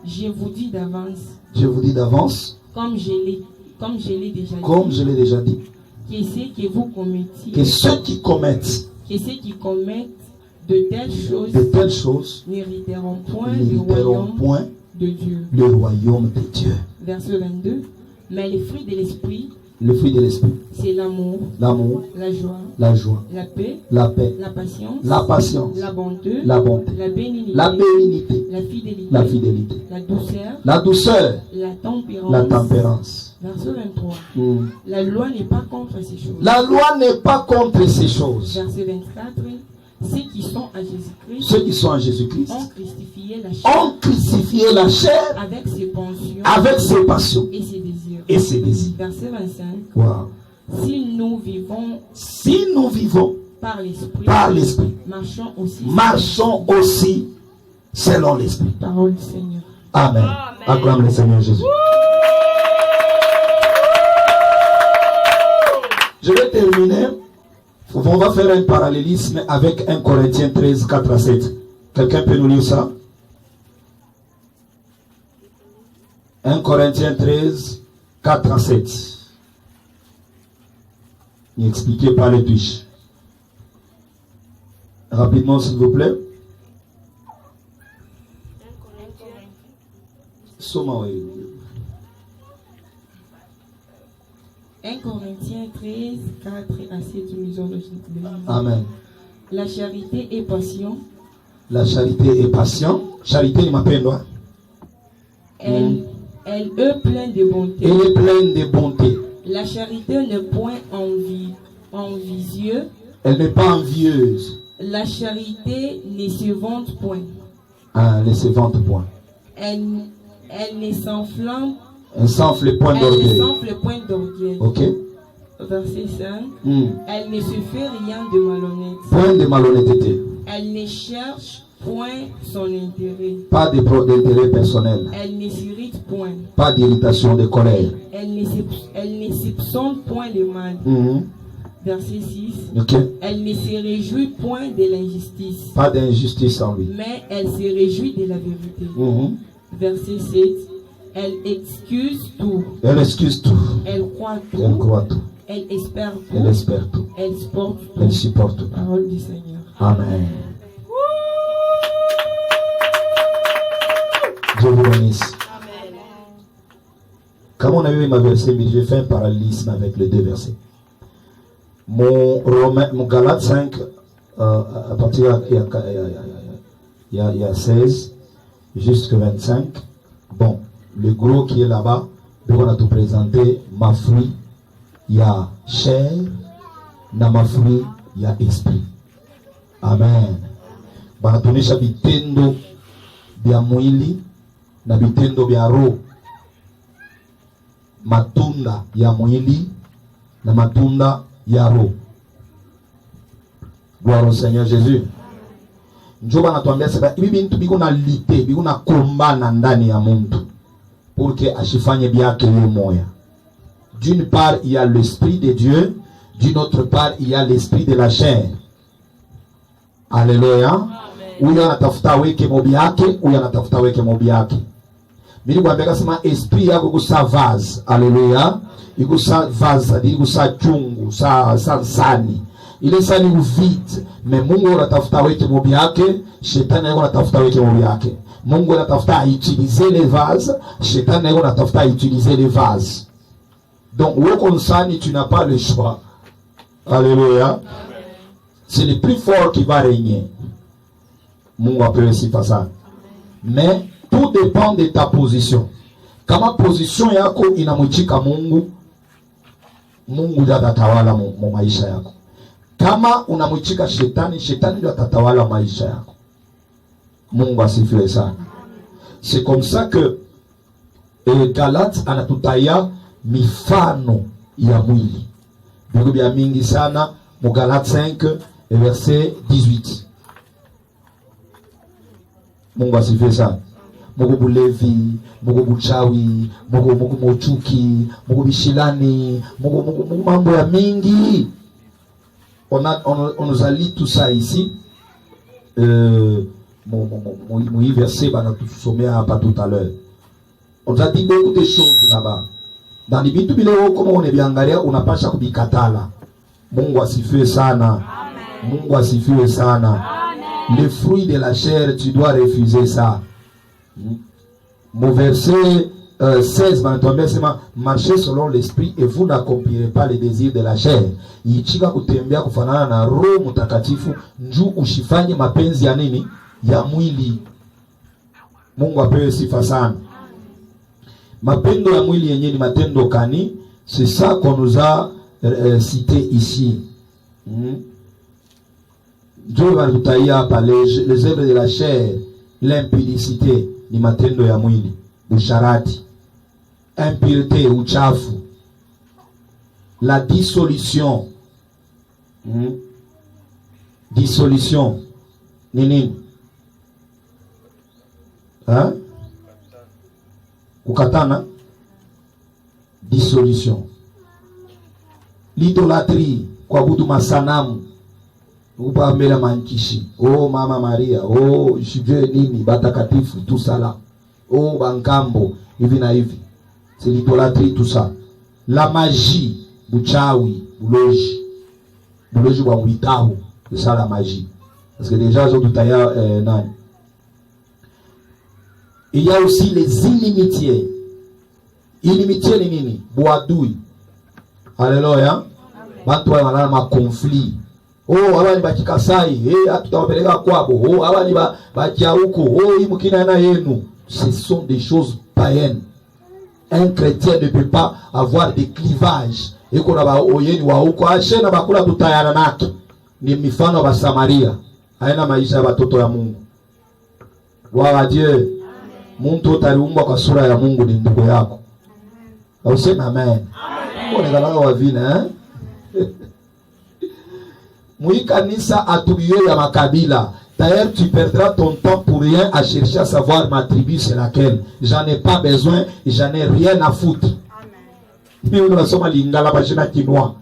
[SPEAKER 3] Je vous dis d'avance.
[SPEAKER 1] Je vous dis d'avance.
[SPEAKER 3] Comme je l'ai déjà
[SPEAKER 1] dit.
[SPEAKER 3] Que ceux que vous commettez.
[SPEAKER 1] Que ceux qui commettent.
[SPEAKER 3] que ceux qui commettent de telles choses n'hériteront point de Dieu.
[SPEAKER 1] Le royaume de Dieu.
[SPEAKER 3] Verset 22. Mais les fruits de l'esprit, c'est l'amour, la joie, la paix, la patience, la bonté, la bénignité, la fidélité, la douceur, la tempérance. Verset 23. La loi n'est pas contre ces choses.
[SPEAKER 1] La loi n'est pas contre ces choses.
[SPEAKER 3] Verset 24. Ceux qui sont en Jésus-Christ
[SPEAKER 1] ont crucifié la chair avec ses passions et ses désirs.
[SPEAKER 3] Verset 25.
[SPEAKER 1] Wow.
[SPEAKER 3] Si nous vivons par l'esprit, marchons aussi selon l'esprit. Parole du Seigneur.
[SPEAKER 1] Amen. Acclame le Seigneur Jésus. Je vais terminer. On va faire un parallélisme avec 1 Corinthiens 13, 4 à 7. Quelqu'un peut nous lire ça? 1 Corinthiens 13, 4 à 7. N'expliquez pas les touches. Rapidement, s'il vous plaît.
[SPEAKER 3] 1 Corinthiens 13, 4 à 7.
[SPEAKER 1] Amen.
[SPEAKER 3] La charité est patient.
[SPEAKER 1] La charité est patient. Charité, il m'appelle, hein?
[SPEAKER 3] Elle est pleine de bonté.
[SPEAKER 1] Elle est pleine de bonté.
[SPEAKER 3] La charité n'est point envieuse.
[SPEAKER 1] Elle n'est pas envieuse.
[SPEAKER 3] La charité ne se vante point.
[SPEAKER 1] Ah, elle ne se vante point.
[SPEAKER 3] Elle ne s'enflamme.
[SPEAKER 1] Elle s'enfle point d'orgueil.
[SPEAKER 3] Elle s'enfle point d'orgueil.
[SPEAKER 1] Ok.
[SPEAKER 3] Verset 5. Elle ne se fait rien de malhonnête.
[SPEAKER 1] Point de malhonnêteté.
[SPEAKER 3] Elle ne cherche point son intérêt.
[SPEAKER 1] Pas d'intérêt personnel.
[SPEAKER 3] Elle ne s'irrite point.
[SPEAKER 1] Pas d'irritation, de colère.
[SPEAKER 3] Elle ne soupçonne point le mal. Verset 6.
[SPEAKER 1] Okay.
[SPEAKER 3] Elle ne se réjouit point de l'injustice.
[SPEAKER 1] Pas d'injustice en lui.
[SPEAKER 3] Mais elle se réjouit de la vérité. Verset 7. Elle excuse tout.
[SPEAKER 1] Elle excuse tout.
[SPEAKER 3] Elle croit tout.
[SPEAKER 1] Elle croit tout.
[SPEAKER 3] Elle espère tout.
[SPEAKER 1] Elle espère tout.
[SPEAKER 3] Elle supporte tout.
[SPEAKER 1] Elle supporte tout.
[SPEAKER 3] Parole du Seigneur.
[SPEAKER 1] Amen. Dieu vous bénisse.
[SPEAKER 2] Amen.
[SPEAKER 1] Comme on a vu ma verset, je vais faire un parallélisme avec les deux versets. Mon Galates 5, à partir il y a 16 jusqu'à 25. Bon, le gros qui est là-bas, on a tout présenté. Ma fruit, il y a chair, na ma fruit, il y a esprit. Amen. Banatunisha vitendo vya mwili na vitendo vya roho. Matunda ya mwili na matunda ya roho. Gloire au Seigneur Jésus. Njoba anatuambia sasa hivi bintu biko na lite, biko na kombana ndani ya mtu pour que ashifanye byake yeye moya. D'une part, il y a l'esprit de Dieu, d'une autre part, il y a l'esprit de la chair. Alléluia. Huyo anatafuta weke mobi yake, huyo anatafuta weke mobi yake. Mimi kwambia kasema esprit yako kusa vase. Alléluia. Ikusa vase, ikusa chungu, sa sani. Ile sani vide, mais Mungu anatafuta weke mobi yake, shetani yako anatafuta weke mobi yake. Mungu anatafuta utiliser les vases, shetani yako anatafuta utiliser les vases. Donc, où qu'on s'en tu n'as pas le choix. Alléluia. C'est le plus fort qui va régner. Mungu appelle aussi pas ça. Mais tout dépend de ta position. Kama position yako inamuchika Mungu, Mungu ndiye atatawala mu maisha yako. Kama unamuchika shetani, shetani ndiye atatawala maisha yako. Mungu asifiwe sana. C'est comme ça que Galates anatutaya mifano ya mwili. Biko bya mingi sana mu Galates 5 verset 18. Mungu asifiwe sana. Mungu bulevi, Mungu buchawi, Mungu mochuki, Mungu bishilani, Mungu mambo ya mingi. On nous a lu tout ça ici. Mon verset va nous sommer pas tout à l'heure. On nous a dit beaucoup de choses là-bas. Dans les bitu bileo kama unebiangalia unapasha kubikatala. Mungu asifiwe sana. Mungu asifiwe sana. Les fruits de la chair, tu dois refuser ça. Mon verset 16, marchez selon l'esprit et vous n'accomplirez pas les désirs de la chair. Ichika kutembea kufanana na Roho Mtakatifu njoo usifanye mapenzi ya nini? Ya mwili. Mungu apewe sifa sana. Mapendo ya mwili yenyewe ni matendo kani? C'est ça qu'on nous a cité ici. Dieu va nous tailler hapa les œuvres de la chair, l'impudicité ni matendo ya mwili, usharati, impureté, uchafu, la dissolution. Dissolution ni nini? Kukatana. Dissolution. L'idolâtrie, kuabudu masanamu. Uba mbele mankishi. Oh Mama Maria, oh Shivye nini, batakatifu, tout ça là. Oh bankambo, hivi na hivi. C'est l'idolâtrie, tout ça. La magie, buchawi, buloji. Buloji wa witahu, c'est ça la magie. Parce que déjà, ils ont tout ailleurs, nani. Il y a aussi les inimitiés. Inimitié ni nini? Boadui. Alléluia. Bantu wana ma conflit. Oh, abani bakikasai, tutawapeleka kwabo. Oh, abani bakia huko. Oh, imukina na yenu. Ce sont des choses païennes. Un chrétien ne peut pas avoir des clivages. Eko na ba oyeni wa huko ashena bakula tutayana nake. Ni mifano wa Samaria. Haina maisha ya watoto ya Mungu. Wa Dieu. Muntu utaliumbwa kwa sura ya Mungu ni ndugu yako. Useme amen. Mbona galala wa vina Mouikanisa attribué à ma kabila. D'ailleurs, tu perdras ton temps pour rien à chercher à savoir ma tribu c'est laquelle. J'en ai pas besoin et j'en ai rien à foutre. Mais on a somme lingala bajena kinois.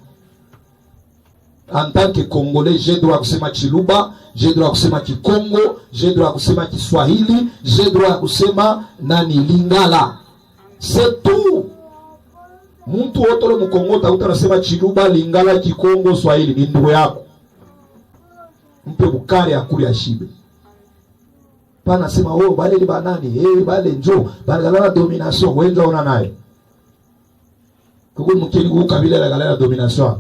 [SPEAKER 1] En tant que Congolais, j'ai droit à kusema Chiluba, j'ai droit à kusema Kikongo, j'ai droit à kusema Kiswahili, j'ai droit à kusema nani lingala. C'est tout. Muntu wote le Mkongo takuta nasema Chiluba, lingala, Kikongo, Swahili ni ndugu yako. Mpe bukari akuli ashibe. Pana sema oh bale li banani, bale njo, bale galala domination, wenza ona naye. Kuko mkeni ku kabila la galala domination.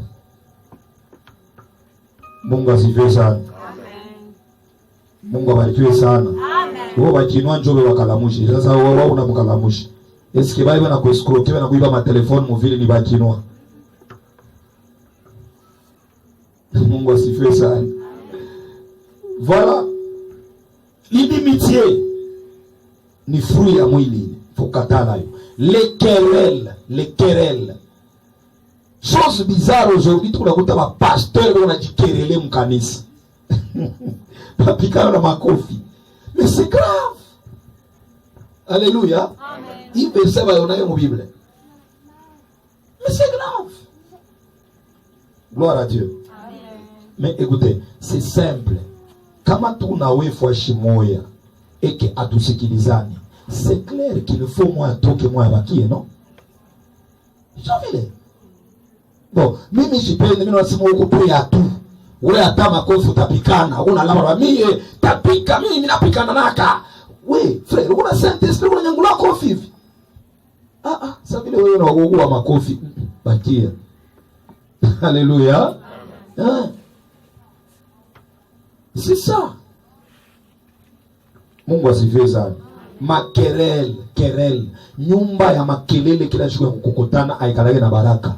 [SPEAKER 1] Mungu asifiwe sana. Amen. Mungu abarikiwe sana. Amen. Wao wakinwa njobe wakalamushi. Sasa wao unamkalamushi. Eske bali bana kuescroquer na kuiba ma telefone mu vile ni bakinwa. Mungu asifiwe sana. Voilà. L'inimitié ni fruit ya mwili. Fokatana yo. Les querelles. Chose bizarre aujourd'hui, tu unakuta ma pasteur wanajikerele mkanisa. Papikana na makofi. Mais c'est grave. Alléluia. Amen. Il verset va yonayo mu Bible. Mais c'est grave. Gloire à Dieu. Amen. Mais écoutez, c'est simple. Kama tunawe fwashi moya eke atusikilizani. C'est clair qu'il faut moi atoke moi abakie, non? J'avais. Bon, mimi sipendi mimi nasema huko tu ya tu. Wewe hata makofi utapikana, unalama mimi tapika mimi napikana naka. We, frère, una Saint-Esprit unanyangula kofi hivi. Sasa vile wewe unaogua makofi. Bakia. Alléluia. C'est ça. Mungu asifiwe sana. Makelele. Nyumba ya makelele kila siku ya kukokotana haikalage na baraka.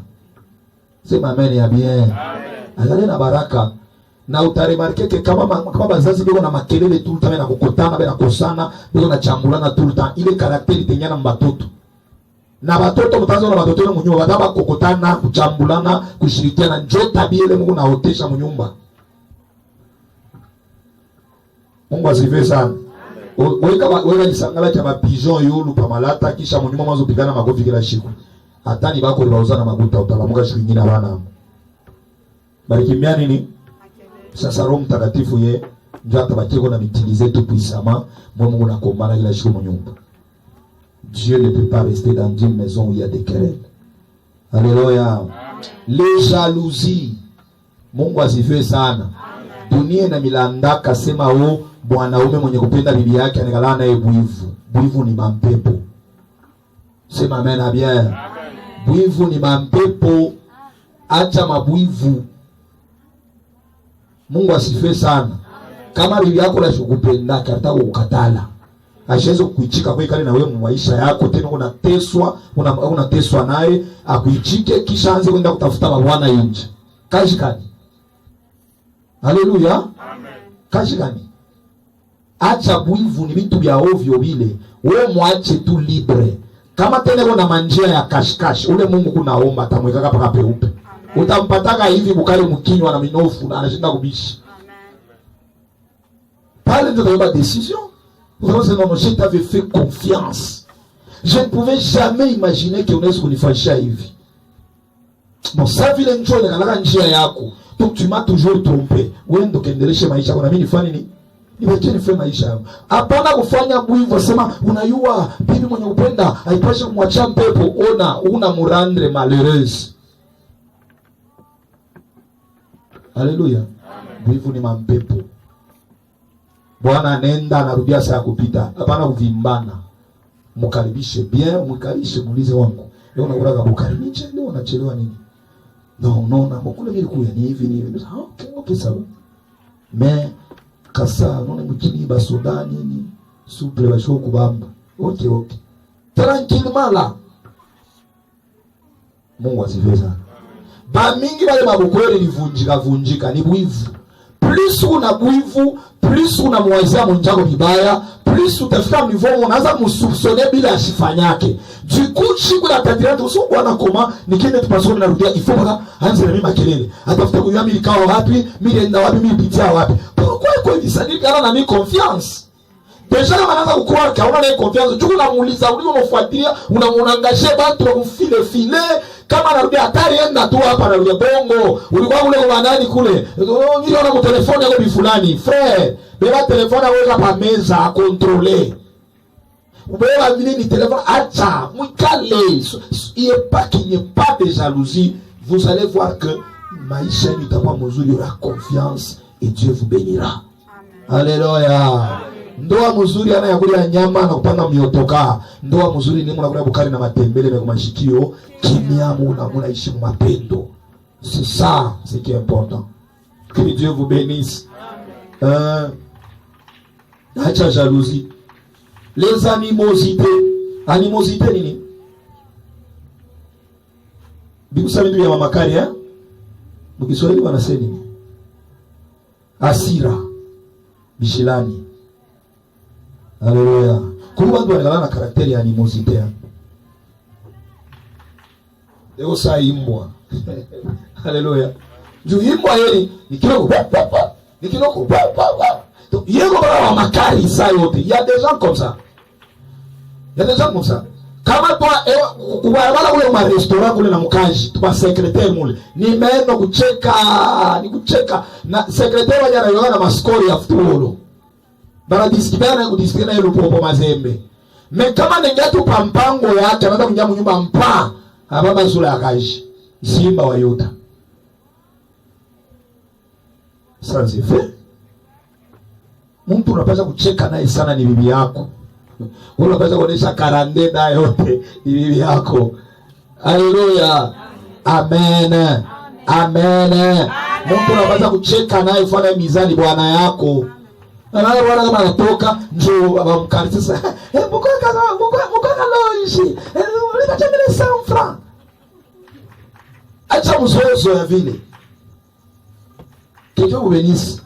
[SPEAKER 1] Sema amen ya bien. Amen. Na baraka. Na utaremarke kama bazazi biko na makelele tout le temps na kukotana na kosana, biko na chambulana tout le temps. Ile karakteri tenyana mbatoto. Na batoto mtazo na batoto mu nyumba badaba kukotana, kuchambulana, kushirikiana njo tabia ile Mungu naotesha mu nyumba. Mungu asifiwe sana. Wewe jisangala cha pigeon yulu pamalata kisha mu nyumba mwanzo pigana magofi kila siku. Hata ni bako libauzana na maguta utalamuka siku nyingine bana. Barikimia nini? Sasa Roho Mtakatifu ye ndio atabakiko na mitilize tout puissamment Mungu na kombana kila siku mu nyumba. Dieu ne peut pas rester dans une maison où il y a des querelles. Alléluia. Les jalousies. Mungu asifiwe sana. dunia na milanda kasema o mwanaume mwenye kupenda bibi yake anakalana naye bwivu. Bwivu ni mampepo. Sema amen na bien. Bwivu ni mampepo. Acha mabwivu. Mungu asifiwe sana. Kama bibi yako la shukupenda hata ukatala. Ashezo kuichika kwa kale na wewe maisha yako tena unateswa naye akuichike kisha anze kwenda kutafuta mabwana nje. Kazi gani? Haleluya. Amen. Kazi gani? Acha bwivu, ni vitu vya ovyo vile. Wewe mwache tu libre. Kama tena kuna manjia ya kashkash, ule Mungu kunaomba atamweka paka peupe. Utampataka hivi bukali mkinywa na minofu na anashinda kubishi. Amen. Pale ndio taomba décision. Vous savez, non, je t'avais fait confiance. Je ne pouvais jamais imaginer que unaweza kunifanyisha hivi. Bon, ça vile njoo na kalaka njia yako. Donc tu m'as toujours trompé. Wewe ndo kaendeleshe maisha yako na mimi nifanye nini? Niwache nifanye maisha yangu. Hapana kufanya bwivu sema unayua bibi mwenye upenda haipaswi kumwachia mpepo. Ona una murandre malheureuse. Haleluya. Bwivu ni mampepo. Bwana nenda anarudia saa kupita. Hapana kuvimbana. Mkaribishe bien, mkaribishe muulize wangu. Leo unakula kukaribisha leo unachelewa nini? No, mbona mimi kuya ni hivi ni hivi. Okay sawa. Mais kasa none mkini basoda nini? Suple wa shoku bamba. Okay. Tranquillement là. Mungu asifiwe sana. Ba mingi wale mabukweli ni vunjika ni bwivu. Plus una bwivu, plus unamwazia mwenzako vibaya, plus utafika niveau unaanza kumsoupçonner bila ashifanyake. Du coup, siku la tatiana tuso bwana koma nikende tupasoko na rudia ifo baka anze na mimi makelele. Atafuta kujua mimi nikao wapi, mimi nenda wapi, mimi pitia wapi. Pourquoi kwa hivi sasa nikana na mimi confiance? Deja kama anaanza kukua kaona na confiance, tu unamuuliza unamfuatilia, unamuangaje watu kumfile kama anarudia hatari enda tu hapa anarudia bongo. Ulikuwa kule kwa nani kule? Ndio na telefoni yako bifulani. Frère, beba telefoni weka pa meza contrôler. Ubeba vile ni telefoni acha, mwikale. Il n'y a pas de jalousie. Vous allez voir que maisha itakuwa mzuri, il y aura confiance et Dieu vous bénira. Alléluia. Ndoa mzuri anayakula nyama na kupanga miotoka. Ndoa mzuri ni mnakula bukari na matembele na kumashikio kimya mnaishi mapendo. C'est ça ce qui est important. Que Dieu vous bénisse. Acha jalousie. Les animosités nini? Bikusabi ndio ya mama kari Mkiswahili wanasema nini? Hasira. Bishilani. Haleluya. Kuna watu wanalala karakteri ya animosity. Leo saa imbwa. Haleluya. Juu imbwa yeye ni kidogo. Ni kidogo. Yego baba wa makari saa yote. Il y a des gens comme ça. Kama toi kubarabara kule ma restaurant kule na mkaji, tupa secrétaire mule. Nimeenda kucheka na secrétaire waje anayona na maskori ya futuro. Bara disikana kudisikana ile popo mazembe. Me kama ningatu pa mpango yake anaanza kuingia nyumba mpa. Ababa sura ya kaji. Simba wa Yuda. Sasa hivi mtu unapaswa kucheka naye sana ni bibi yako. Unapaswa kuonesha karandenda yote ni bibi yako. Haleluya. Amen. Mtu unapaswa kucheka naye fanya mizani bwana yako. Na bwana kama anatoka njoo abamkari sasa. Mkoka loishi. Unataka 100 francs. Acha mzozo ya vile. Que Dieu vous bénisse.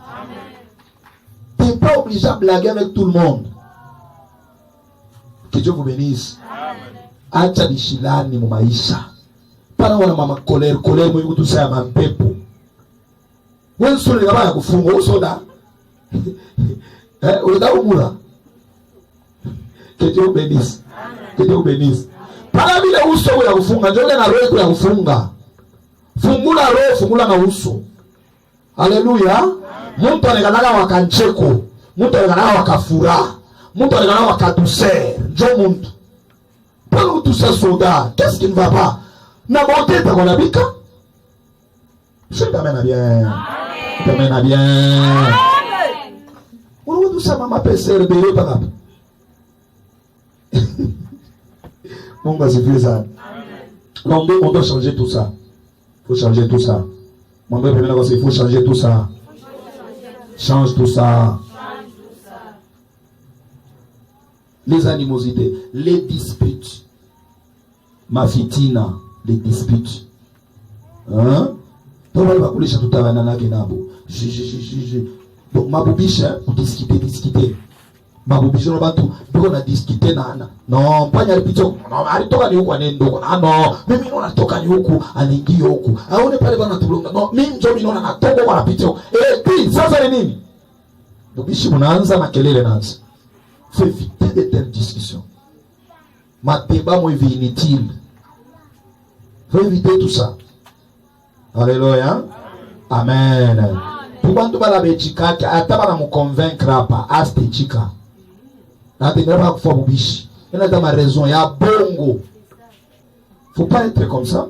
[SPEAKER 1] Tu n'es pas obligé à blaguer avec tout le monde. Que Dieu vous bénisse. Acha bishilani mu maisha. Pana wana mama kolere mwe kutusa ya mampepo. Wewe sio kama ya kufunga usoda. Unataka umura. Que Dieu vous bénisse. Que Dieu vous bénisse. Pana vile uso ya kufunga, ndio na roho ya kufunga. Fungula roho, fungula na uso. Haleluya. Mtu anakanaka wakancheko, mtu anakanaka wakafura, mtu anakanaka wakadouceur. Ndio mtu. Pour tout ça soda, qu'est-ce qui ne va pas? Na monter ta konabika? Je t'amène bien. Amen. Bien. On va tout ça, maman, pèseur, bébé, par là. Mon gars, c'est vieux ça. On doit changer tout ça. Il faut changer tout ça. Mon père, il faut changer tout ça. Change tout ça. Les animosités, les disputes. Ma fitina, les disputes. Hein? Donc, on va couler tout à l'heure. Donc, ma boubiche, pour discuter. Ma boubiche, on va tout. Donc, on a discuté. Non, pas y aller plutôt. Non, mais toka ni huku anendo. Ah non, mimi nona toka ni huku aningi huku. Ah, on est pas les bons à tout le monde. Non, mimi njo nona na tongo wala plutôt. Et puis, ça c'est nini? Donc, ici, on a un kelele nanza. Faut éviter de telles discussions. Ma débat, moi, est inutile. Faut éviter tout ça. Alléluia. Amen. Pourquoi tu vas la béchika, tu vas me convaincre pas, aste chika. Tu vas pas faire biche. Il y a ma raison, il y a bongo. Faut pas être comme ça.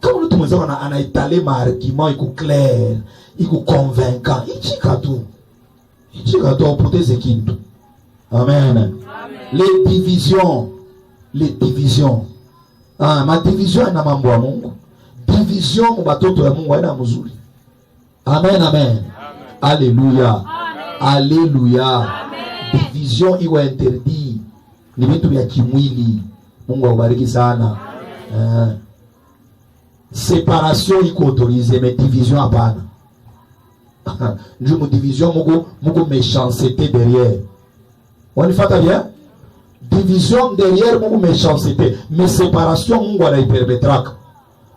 [SPEAKER 1] Comme nous tous on a étalé ma argument, il est clair, il est convaincant. Il chika tout. Il chika tout pour tes équipes. Amen. Les divisions. Ah, ma division est na mambo ya Mungu. Division mu batoto ya Mungu haina mzuri. Amen, amen. Alléluia. Alléluia. Division iwa interdit. Ni vitu vya kimwili. Mungu akubariki sana. Séparation iko autorisée, mais division hapana. Ndio mu division muko méchanceté derrière. On y fait bien? Division derrière muko méchanceté, mais séparation Mungu anaipermettra.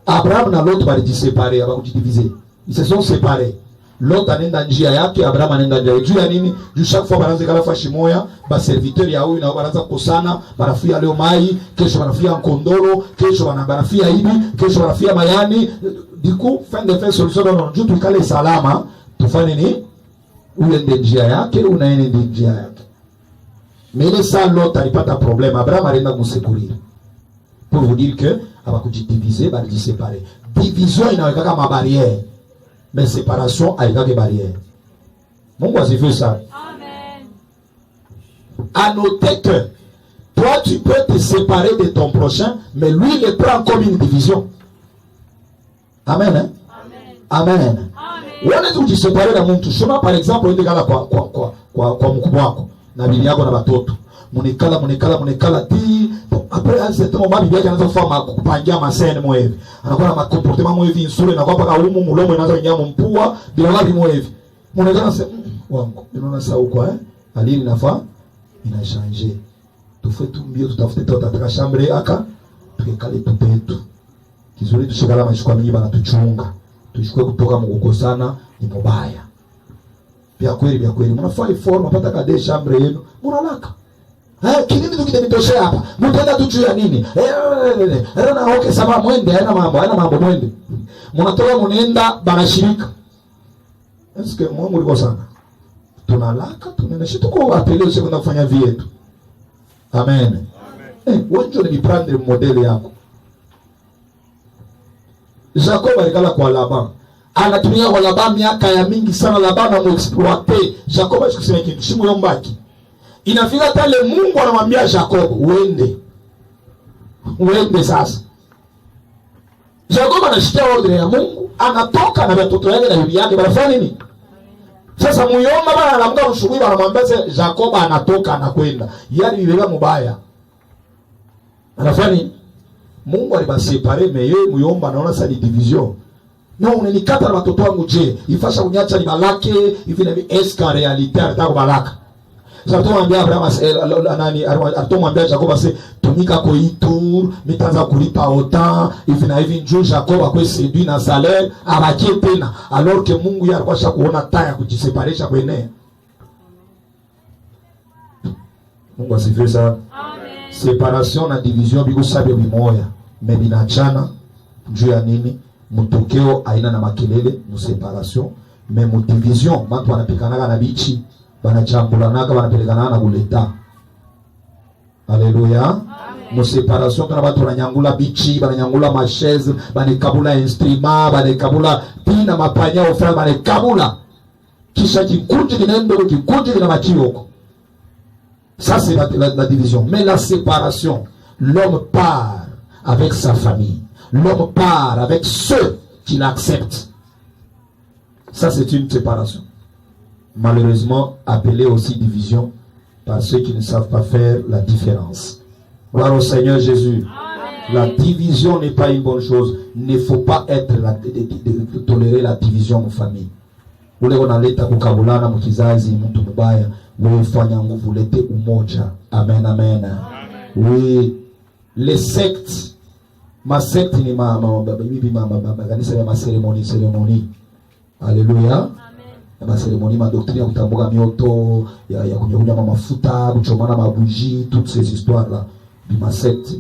[SPEAKER 1] Abraham na l'autre va se séparer, va diviser. Ils se sont séparés. L'autre anenda njia yake, Abraham anenda njia yake. Juu ya nini? Juu chaque fois banaanza kala fashi moya, ba serviteur ya huyu na banaanza kusana, banafia leo mai, kesho banafia nkondoro, kesho banafia hivi, kesho banafia mayani. Du coup, fin de fin solution non, juu tukale salama, tufanye nini? Uende njia yake, unaende njia yake. Mais le ça l'autre alipata problème, Abraham alienda kumsekurir. Pour vous dire que abakujidiviser, ba séparer. Division inaweka kama barrière. Mais séparation avec des barrières. Mon quoi, c'est fait ça.
[SPEAKER 2] Amen.
[SPEAKER 1] À noter que toi, tu peux te séparer de ton prochain, mais lui, il le prend comme une division. Amen. Hein? Amen. Amen. Amen. On est séparé dans mon touchement, par exemple, on est égal à quoi mkubwa wako na bibi yako na batoto. Munekala ti après un certain moment bibi yake anaanza kufanya kupangia masene mwevi. Anakuwa na comportement mwevi nsure na kwa paka umu mulomo inaanza kunyama mpua bila wapi mwevi. Munekala sema wangu unaona saa huko alini nafaa ina changer. Tufue tu mbio tutafute tutataka chambre aka tukekale tupetu. Kizuri tushikala mashikwa mingi bana tuchunga. Tushikwe kutoka mkukosana ni mubaya. Bia kweli mnafaa effort mpata kade chambre yenu munalaka. Kinini tukidemitoshea hapa mutaenda tu juu ya nini? Na okay sawa mwende haina mambo mwende. Mnatoka mnaenda banashirika. Eske Mungu liko sana. Tunalaka tunaenda shitu kwa apeleo sio kwenda kufanya vyetu. Amen. Wewe ni prendre modele yako. Jacob alikala kwa Laban. Anatumia kwa Laban miaka ya mingi sana, Laban anamuexploiter. Jacob asikusema kitu shimu yombaki. Inafika tale Mungu anamwambia Jacob uende sasa. Jacob anashikia ordre ya Mungu, anatoka na watoto wake na bibi yake wanafanya nini? Sasa muyomba bana anaamka mshughuli anamwambia Jacob anatoka anakwenda. Yaani bibeba mubaya. Anafanya nini? Mungu alibasepare mais yeye muyomba anaona sa division. Non, unanikata na watoto wangu je? Ifasha kunyacha ni balake, hivi na eska realite atataka balaka. Sasa tumwambia Abraham atomwambia Jacob tumika kwa itour mitaanza kulipa autant hivi na hivi njoo Jacob akwe séduit na salaire abakie tena alors que Mungu yeye alikuwa shakuona taya kujiseparesha kwa eneo. Mungu asifiwe sana.
[SPEAKER 2] Amen.
[SPEAKER 1] Separation na division biko sabe bimoya mais binachana njoo ya nini? Mutokeo aina na makelele mu separation mais mu division watu wanapikanaga na bichi banachambulanaka banapelekanana na kuleta. Haleluya. Mo séparation kana batu bananyangula bichi, bananyangula ma chaise, banekabula instrument, banekabula pina mapanya ofra banekabula. Kisha kikundi kinaenda kikundi kina machioko. Ça c'est la division. Mais la séparation, l'homme part avec sa famille. L'homme part avec ceux qui l'acceptent. Ça c'est une séparation. Malheureusement appelée aussi division par ceux qui ne savent pas faire la différence. Gloire au Seigneur Jésus. Amen. La division n'est pas une bonne chose. Il ne faut pas être tolérer la division en famille. Ule unaleta kukabulana mkizazi mtu mbaya, wewe fanya nguvu lete umoja. Amen, amen. Oui, les sectes, ma secte ni kanisa ya cérémonie. Alléluia. Ma cérémonie, ma doctrine ya kutambuka mioto, ya kunyonya mafuta, kuchomana mabuji, toutes ces histoires là, ma secte.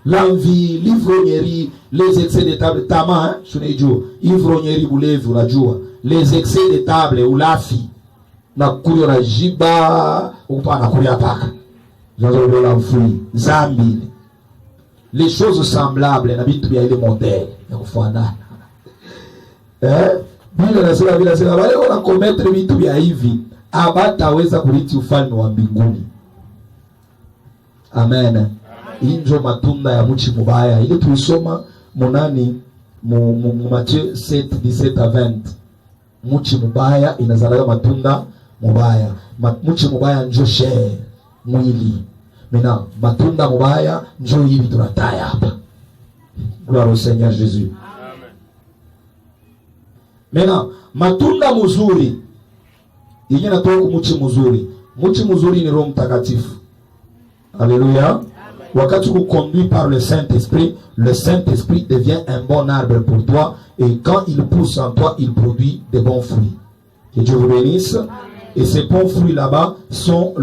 [SPEAKER 1] L'envie, l'ivrognerie, les excès de table, tama, ivrognerie, vous les excès de table, ou la fille, na kuyo na jiba, ou pas na kuya paka, l'enfouille, zambi, les choses semblables, na bitu ya ile modèle, ya kufana. Bila nasema bila sema wale wana commettre vitu vya hivi, abataweza kurithi ufalme wa mbinguni. Amen. Injo matunda ya mchi mubaya. Ile tulisoma monani mu Matthieu 7:17 à 20. Mchi mubaya inazalaka matunda mubaya. Mchi mubaya njo share mwili. Mena matunda mubaya njo hivi tunataya hapa. Gloire au Seigneur Jésus. Amen. Mena matunda mzuri yenye natoka mchi mzuri. Mchi mzuri ni Roho Mtakatifu. Alléluia. Wakati tu conduit par le Saint-Esprit, le Saint-Esprit devient un bon arbre pour toi et quand il pousse en toi, il produit de bons fruits. Que Dieu vous bénisse. Et ces bons fruits là-bas sont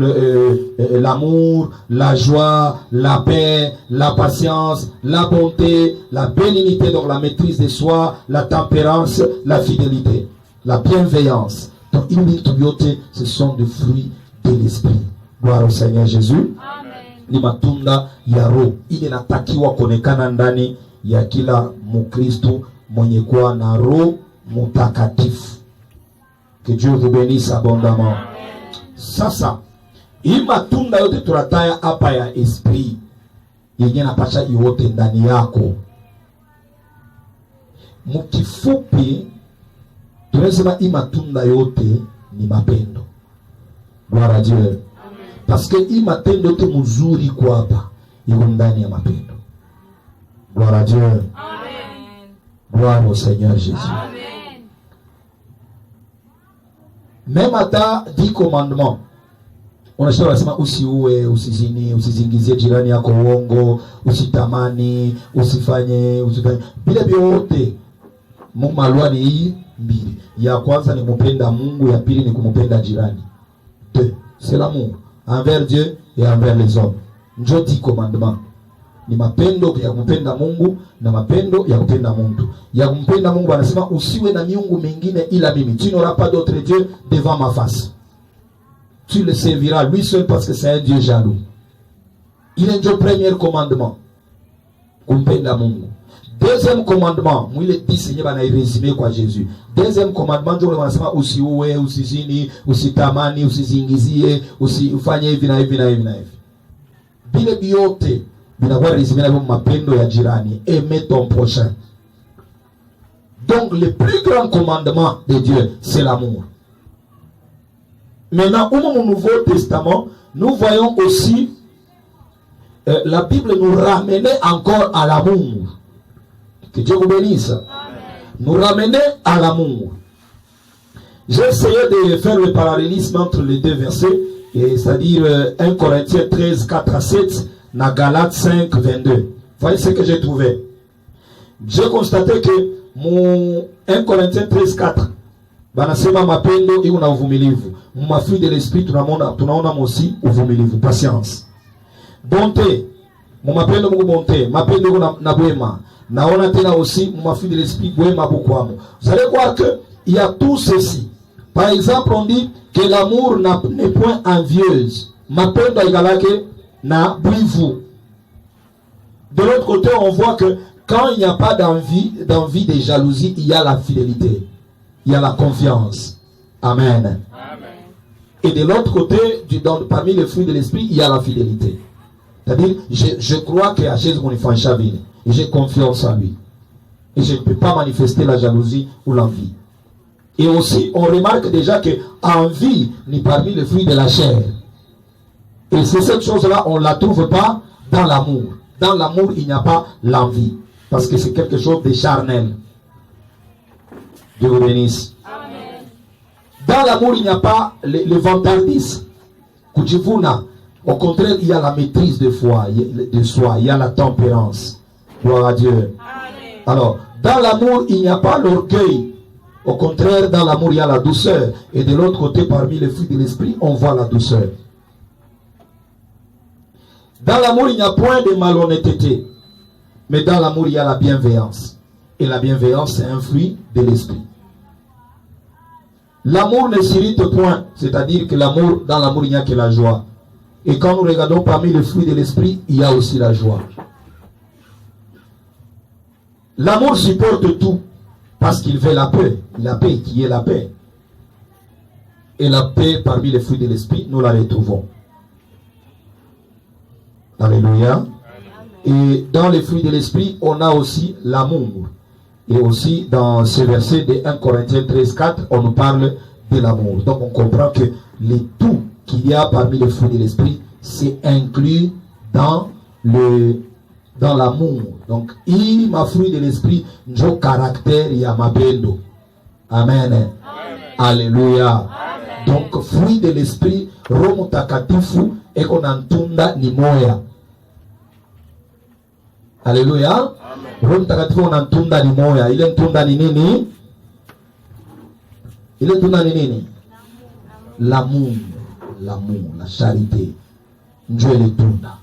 [SPEAKER 1] l'amour, la joie, la paix, la patience, la bonté, la bénignité, donc la maîtrise de soi, la tempérance, la fidélité, la bienveillance. Donc, ce sont des fruits de l'Esprit. Gloire au Seigneur Jésus. Amen. Ni matunda ya roho. Ile natakiwa kuonekana ndani ya kila Mkristo mwenye kuwa na Roho Mtakatifu. Que Dieu vous bénisse abondamment. Sasa hii matunda yote tunataya hapa ya esprit yenye napasha yote ndani yako. Mkifupi tunasema hii matunda yote ni mapendo. Gloire à Dieu. Parce que hii matendo yote mzuri kwa hapa iko ndani ya mapendo. Gloire à Dieu. Amen. Gloire au Seigneur Jésus. Amen. Même hata 10 commandements. Unashika unasema usiue, usizini, usizingizie jirani yako uongo, usitamani, usifanye. Bila vyote Mungu malwa ni hii mbili. Ya kwanza ni kupenda Mungu, ya pili ni kumpenda jirani. C'est l'amour envers Dieu et envers les hommes. Njo 10 commandements. Ni mapendo ya kumpenda Mungu na mapendo ya kupenda mtu. Ya kumpenda Mungu anasema usiwe na miungu mingine ila mimi. Tu n'auras pas d'autre Dieu devant ma face. Tu le serviras lui seul parce que c'est un Dieu jaloux. Il est le premier commandement. Kumpenda Mungu. Deuxième commandement, mwile 10 yenye bana irésumé kwa Jésus. Deuxième commandement ndio wanasema usiue, usizini, usitamani, usizingizie, usifanye hivi na hivi na hivi na hivi. Bile biote binakuwa résumé na mapendo ya jirani, aimer ton prochain. Donc le plus grand commandement de Dieu, c'est l'amour. Maintenant, au Nouveau Testament, nous voyons aussi la Bible nous ramenait encore à l'amour. Que Dieu vous bénisse. Amen. Nous ramener à l'amour. J'ai essayé de faire le parallélisme entre les deux versets, c'est-à-dire 1 Corinthiens 13, 4 à 7, na Galates 5, 22. Voyez ce que j'ai trouvé. J'ai constaté que mon 1 Corinthiens 13, 4, banasema mapendo iko na uvumilivu. Mon fruit de l'esprit tunaona aussi uvumilivu, patience. Bonté, mon mapendo mungu bonté, mapendo iko na bwema. Naona tena aussi mon fruit de l'esprit bwema bukwamo. Vous allez voir que il y a tout ceci. Par exemple, on dit que l'amour n'est point envieuse. Mapendo igalake na bwivu. De l'autre côté, on voit que quand il n'y a pas d'envie de jalousie, il y a la fidélité, il y a la confiance. Amen.
[SPEAKER 2] Amen.
[SPEAKER 1] Et de l'autre côté, parmi les fruits de l'esprit, il y a la fidélité. C'est-à-dire, je crois qu'à Jésus mon enfant Chavine, et j'ai confiance en lui. Et je ne peux pas manifester la jalousie ou l'envie. Et aussi, on remarque déjà que envie n'est parmi les fruits de la chair. Et c'est cette chose-là, on ne la trouve pas dans l'amour. Dans l'amour, il n'y a pas l'envie. Parce que c'est quelque chose de charnel. Dieu vous bénisse.
[SPEAKER 2] Amen.
[SPEAKER 1] Dans l'amour, il n'y a pas le vantardisme. Kujivuna. Au contraire, il y a la maîtrise de soi, il y a la tempérance. Gloire à Dieu.
[SPEAKER 2] Amen.
[SPEAKER 1] Alors, dans l'amour, il n'y a pas l'orgueil. Au contraire, dans l'amour, il y a la douceur. Et de l'autre côté, parmi les fruits de l'esprit, on voit la douceur. Dans l'amour, il n'y a point de malhonnêteté. Mais dans l'amour, il y a la bienveillance. Et la bienveillance, c'est un fruit de l'esprit. L'amour ne s'irrite point. C'est-à-dire que dans l'amour, il n'y a que la joie. Et quand nous regardons parmi les fruits de l'esprit, il y a aussi la joie. L'amour supporte tout. Parce qu'il veut la paix. La paix qui est la paix. Et la paix parmi les fruits de l'esprit, nous la retrouvons. Alléluia. Et dans les fruits de l'esprit, on a aussi l'amour. Et aussi dans ce verset de 1 Corinthiens 13:4, on nous parle de l'amour. Donc on comprend que les tout qu'il y a parmi les fruits de l'esprit, c'est inclus dans l'amour. Donc, il m'a fruit de l'esprit, njo caractère ya mapendo. Amen. Amen. Alléluia. Amen. Donc, fruit de l'esprit, Roho Mtakatifu eko na ntunda ni moya. Alléluia. Roho Mtakatifu na ntunda ni moya. Ile ntunda ni nini? Ile ntunda ni nini? L'amour. L'amour, la charité. Njo ile tunda.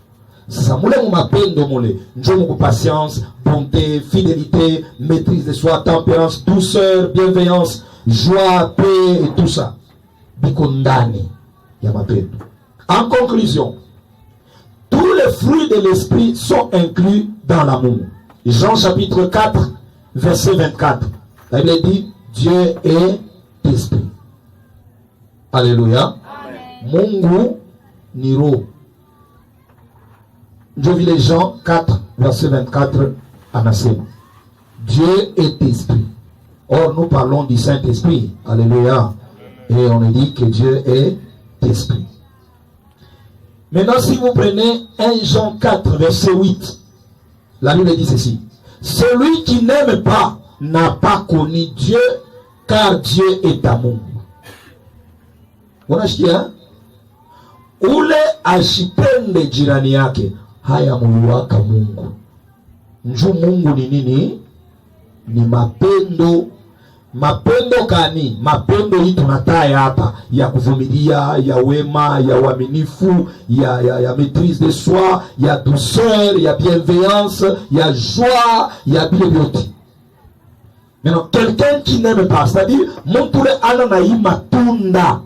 [SPEAKER 1] Sasa mule mu mapendo mule, njo mu patience, bonté, fidélité, maîtrise de soi, tempérance, douceur, bienveillance, joie, paix et tout ça. Biko ndani ya mapendo. En conclusion, tous les fruits de l'esprit sont inclus dans l'amour. Jean chapitre 4, verset 24. La Bible dit, Dieu est esprit. Alléluia. Amen. Mungu ni roho. Je vis les Jean 4, verset 24 à Nassé. Dieu est esprit. Or, nous parlons du Saint-Esprit. Alléluia. Et on dit que Dieu est esprit. Maintenant, si vous prenez 1 Jean 4, verset 8, la Bible dit ceci. Celui qui n'aime pas n'a pas connu Dieu, car Dieu est amour. Vous voyez, ule ashipende jirani yake haya muliwaka Mungu. Nju Mungu ni nini? Ni mapendo. Mapendo kani? Mapendo hii tunataya hapa ya kuvumilia, ya wema, ya uaminifu, ya maîtrise de soi, ya douceur, ya bienveillance, ya joie, ya bile vyote. Maintenant, quelqu'un qui n'aime pas, c'est-à-dire mtu ana na hii matunda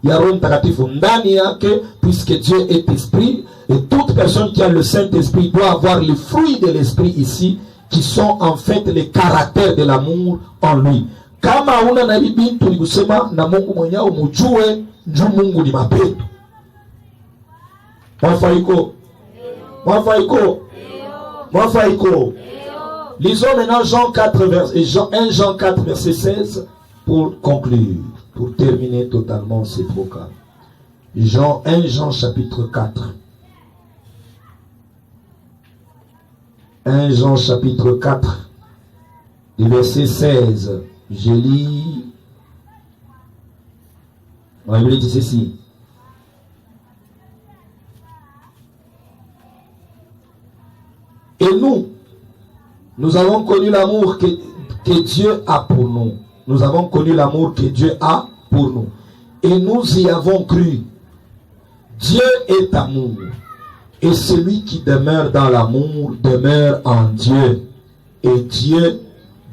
[SPEAKER 1] ya Roho Mtakatifu ndani yake, puisque Dieu est esprit, et toute personne qui a le Saint-Esprit doit avoir les fruits de l'esprit ici, qui sont en fait les caractères de l'amour en lui. Kama una na bintu ni kusema na Mungu mwenyewe mjue, njo Mungu ni mapendo. Mwafaiko. Lisons maintenant Jean 4 1 Jean 4 verset 16 pour conclure, pour terminer totalement ce programme. 1 Jean chapitre 4. 1 Jean chapitre 4, verset 16. Je lis. La Bible dit ceci. Et nous avons connu l'amour que Dieu a pour nous. Nous avons connu l'amour que Dieu a pour nous. Et nous y avons cru. Dieu est amour. Et celui qui demeure dans l'amour demeure en Dieu. Et Dieu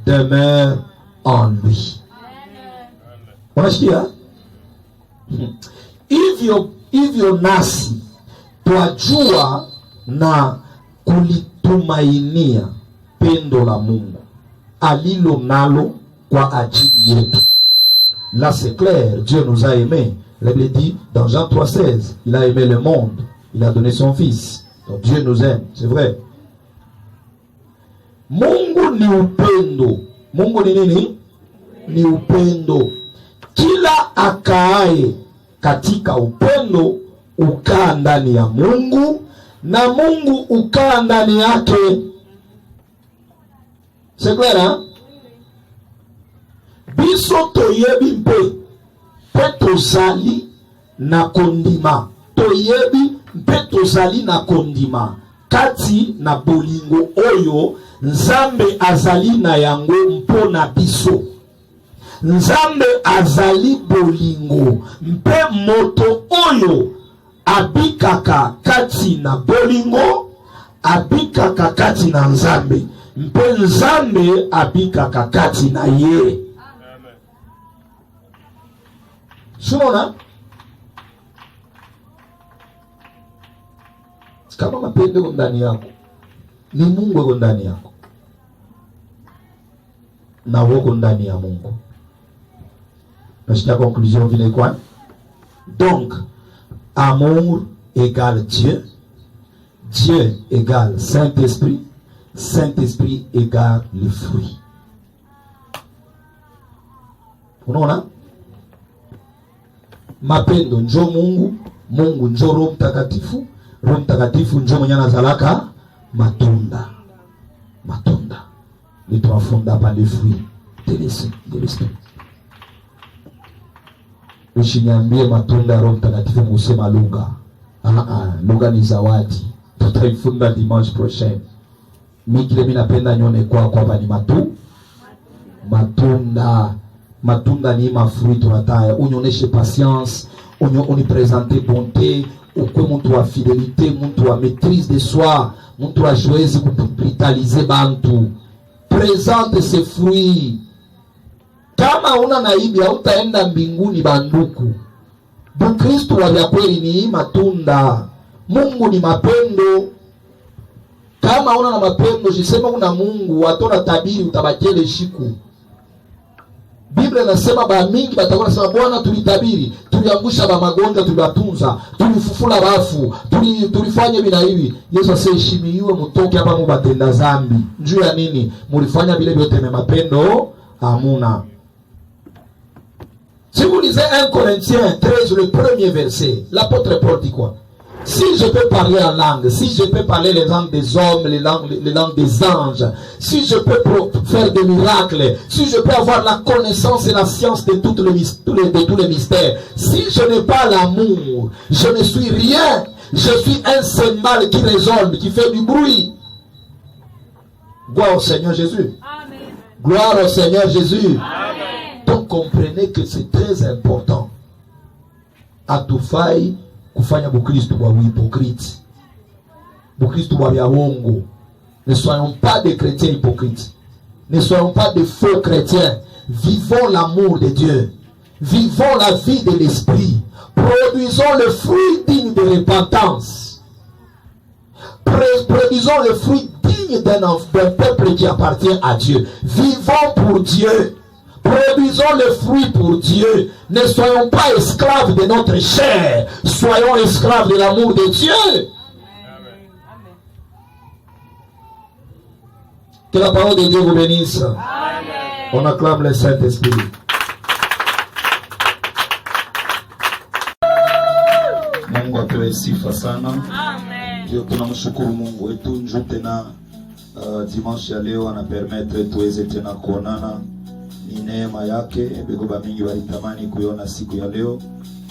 [SPEAKER 1] demeure en lui. Unasikia? Hivyo nasi twajua na kulitumainia pendo la Mungu alilo nalo kwa ajili yetu. Là c'est clair, Dieu nous a aimés. La Bible dit dans Jean 3,16, il a aimé le monde, il a donné son fils. Donc Dieu nous aime, c'est vrai. Mungu ni upendo. Mungu ni nini? Ni upendo. Kila akaaye katika upendo ukaa ndani ya Mungu na Mungu ukaa ndani yake. C'est clair, hein? Biso toyebi mpe tozali na kondima. Toyebi mpe tozali na kondima kati na bolingo oyo Nzambe azali na yango mpona biso. Nzambe azali bolingo mpe moto oyo abikaka kati na bolingo abikaka kati na Nzambe mpe Nzambe abikaka kati na ye. Shona kama mapendo yako ndani yako, ni Mungu yako ndani yako na wako ndani ya Mungu. La conclusion vient quoi? Donc, amour égale Dieu, Dieu égale Saint-Esprit, Saint-Esprit égale le fruit. Unaona? Mapendo njo Mungu, Mungu njo Roho Mtakatifu, Roho Mtakatifu njo mwenye anazalaka matunda. Matunda. Les trois fondés par les fruits de l'esprit. Usiniambie matunda ya Roho Mtakatifu musema lugha. Lugha ni zawadi. Tutaifunda dimanche prochain. Mikile mimi napenda nione kwa hapa ni matunda. Matunda ni mafruit tunataya. Unioneshe patience, unipresente bonté, ukwe mtu wa fidélité, mtu wa maîtrise de soi, mtu wa joezi kupitalize bantu. Présente ces fruits. Kama una naibi hautaenda mbinguni banduku. Bukristo wa kweli ni matunda. Mungu ni mapendo. Kama una na mapendo, jisema una Mungu, watona tabiri utabakele shiku. Biblia inasema ba mingi batakuwa nasema Bwana tulitabiri, tuliangusha ba magonjwa, tulibatunza, tulifufula wafu, tulifanya hivi na hivi. Yesu asiheshimiwe mtoke hapa mubatenda zambi. Njoo ya nini? Mulifanya vile vyote na mapendo hamuna. Si vous lisez 1 Corinthiens 13, le premier verset, l'apôtre Paul dit quoi? Si je peux parler en langue, si je peux parler les langues des hommes, les langues des anges, si je peux faire des miracles, si je peux avoir la connaissance et la science de tous les mystères, si je n'ai pas l'amour, je ne suis rien. Je suis un cymbale qui résonne, qui fait du bruit. Gloire au Seigneur Jésus.
[SPEAKER 2] Amen.
[SPEAKER 1] Gloire au Seigneur Jésus.
[SPEAKER 2] Amen.
[SPEAKER 1] Donc comprenez que c'est très important. Atufai kufanya Bukristo wa hypocrite. Bukristo wa yaongo. Ne soyons pas des chrétiens hypocrites. Ne soyons pas des faux chrétiens. Vivons l'amour de Dieu. Vivons la vie de l'esprit. Produisons le fruit digne de repentance. Produisons le fruit digne d'un peuple qui appartient à Dieu. Vivons pour Dieu. Produisons le fruit pour Dieu. Ne soyons pas esclaves de notre chair. Soyons esclaves de l'amour de Dieu.
[SPEAKER 2] Amen.
[SPEAKER 1] Que la parole de Dieu vous bénisse.
[SPEAKER 2] Amen.
[SPEAKER 1] On acclame le Saint-Esprit. Mungu apewe sifa sana.
[SPEAKER 2] Amen.
[SPEAKER 1] Ndio tunamshukuru Mungu wetu njoo tena dimanche ya leo anapermettre tuweze tena kuonana. Ni neema yake. Begoba mingi walitamani kuiona siku ya leo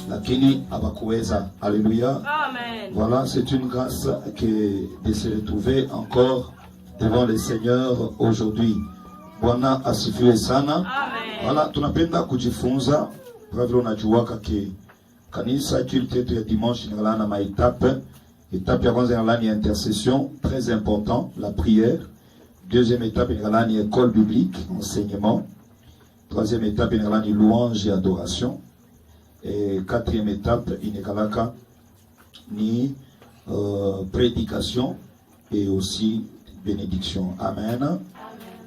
[SPEAKER 1] lakini habakuweza. Alléluia.
[SPEAKER 2] Amen.
[SPEAKER 1] Voilà, c'est une grâce que de se retrouver encore devant le Seigneur aujourd'hui. Bwana asifiwe sana.
[SPEAKER 2] Amen.
[SPEAKER 1] Voilà, tunapenda kujifunza. Pravilo najuwaka ke kanisa culte yetu ya dimanche inalala na maetape. Étape ya kwanza inalala ni intercession, très important, la prière. Deuxième étape inalala ni école biblique, enseignement. Troisième étape inalala ni louange et adoration. Et quatrième étape inekalaka ni prédication et aussi bénédiction. Amen.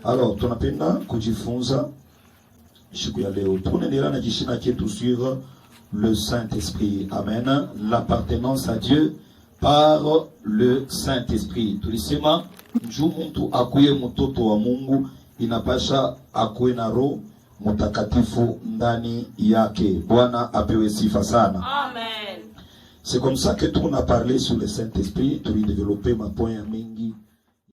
[SPEAKER 1] Alors, tunapenda kujifunza siku ya leo. Tunaendelea na jishina chetu sur le Saint-Esprit. Amen. L'appartenance à Dieu par le Saint-Esprit. Tulisema njoo mtu akuye mtoto wa Mungu inapasha akuwe na Roho Mtakatifu ndani yake. Bwana apewe sifa sana.
[SPEAKER 2] Amen.
[SPEAKER 1] C'est comme ça que tout on a parlé sur le Saint-Esprit. Tu lui développer ma point mingi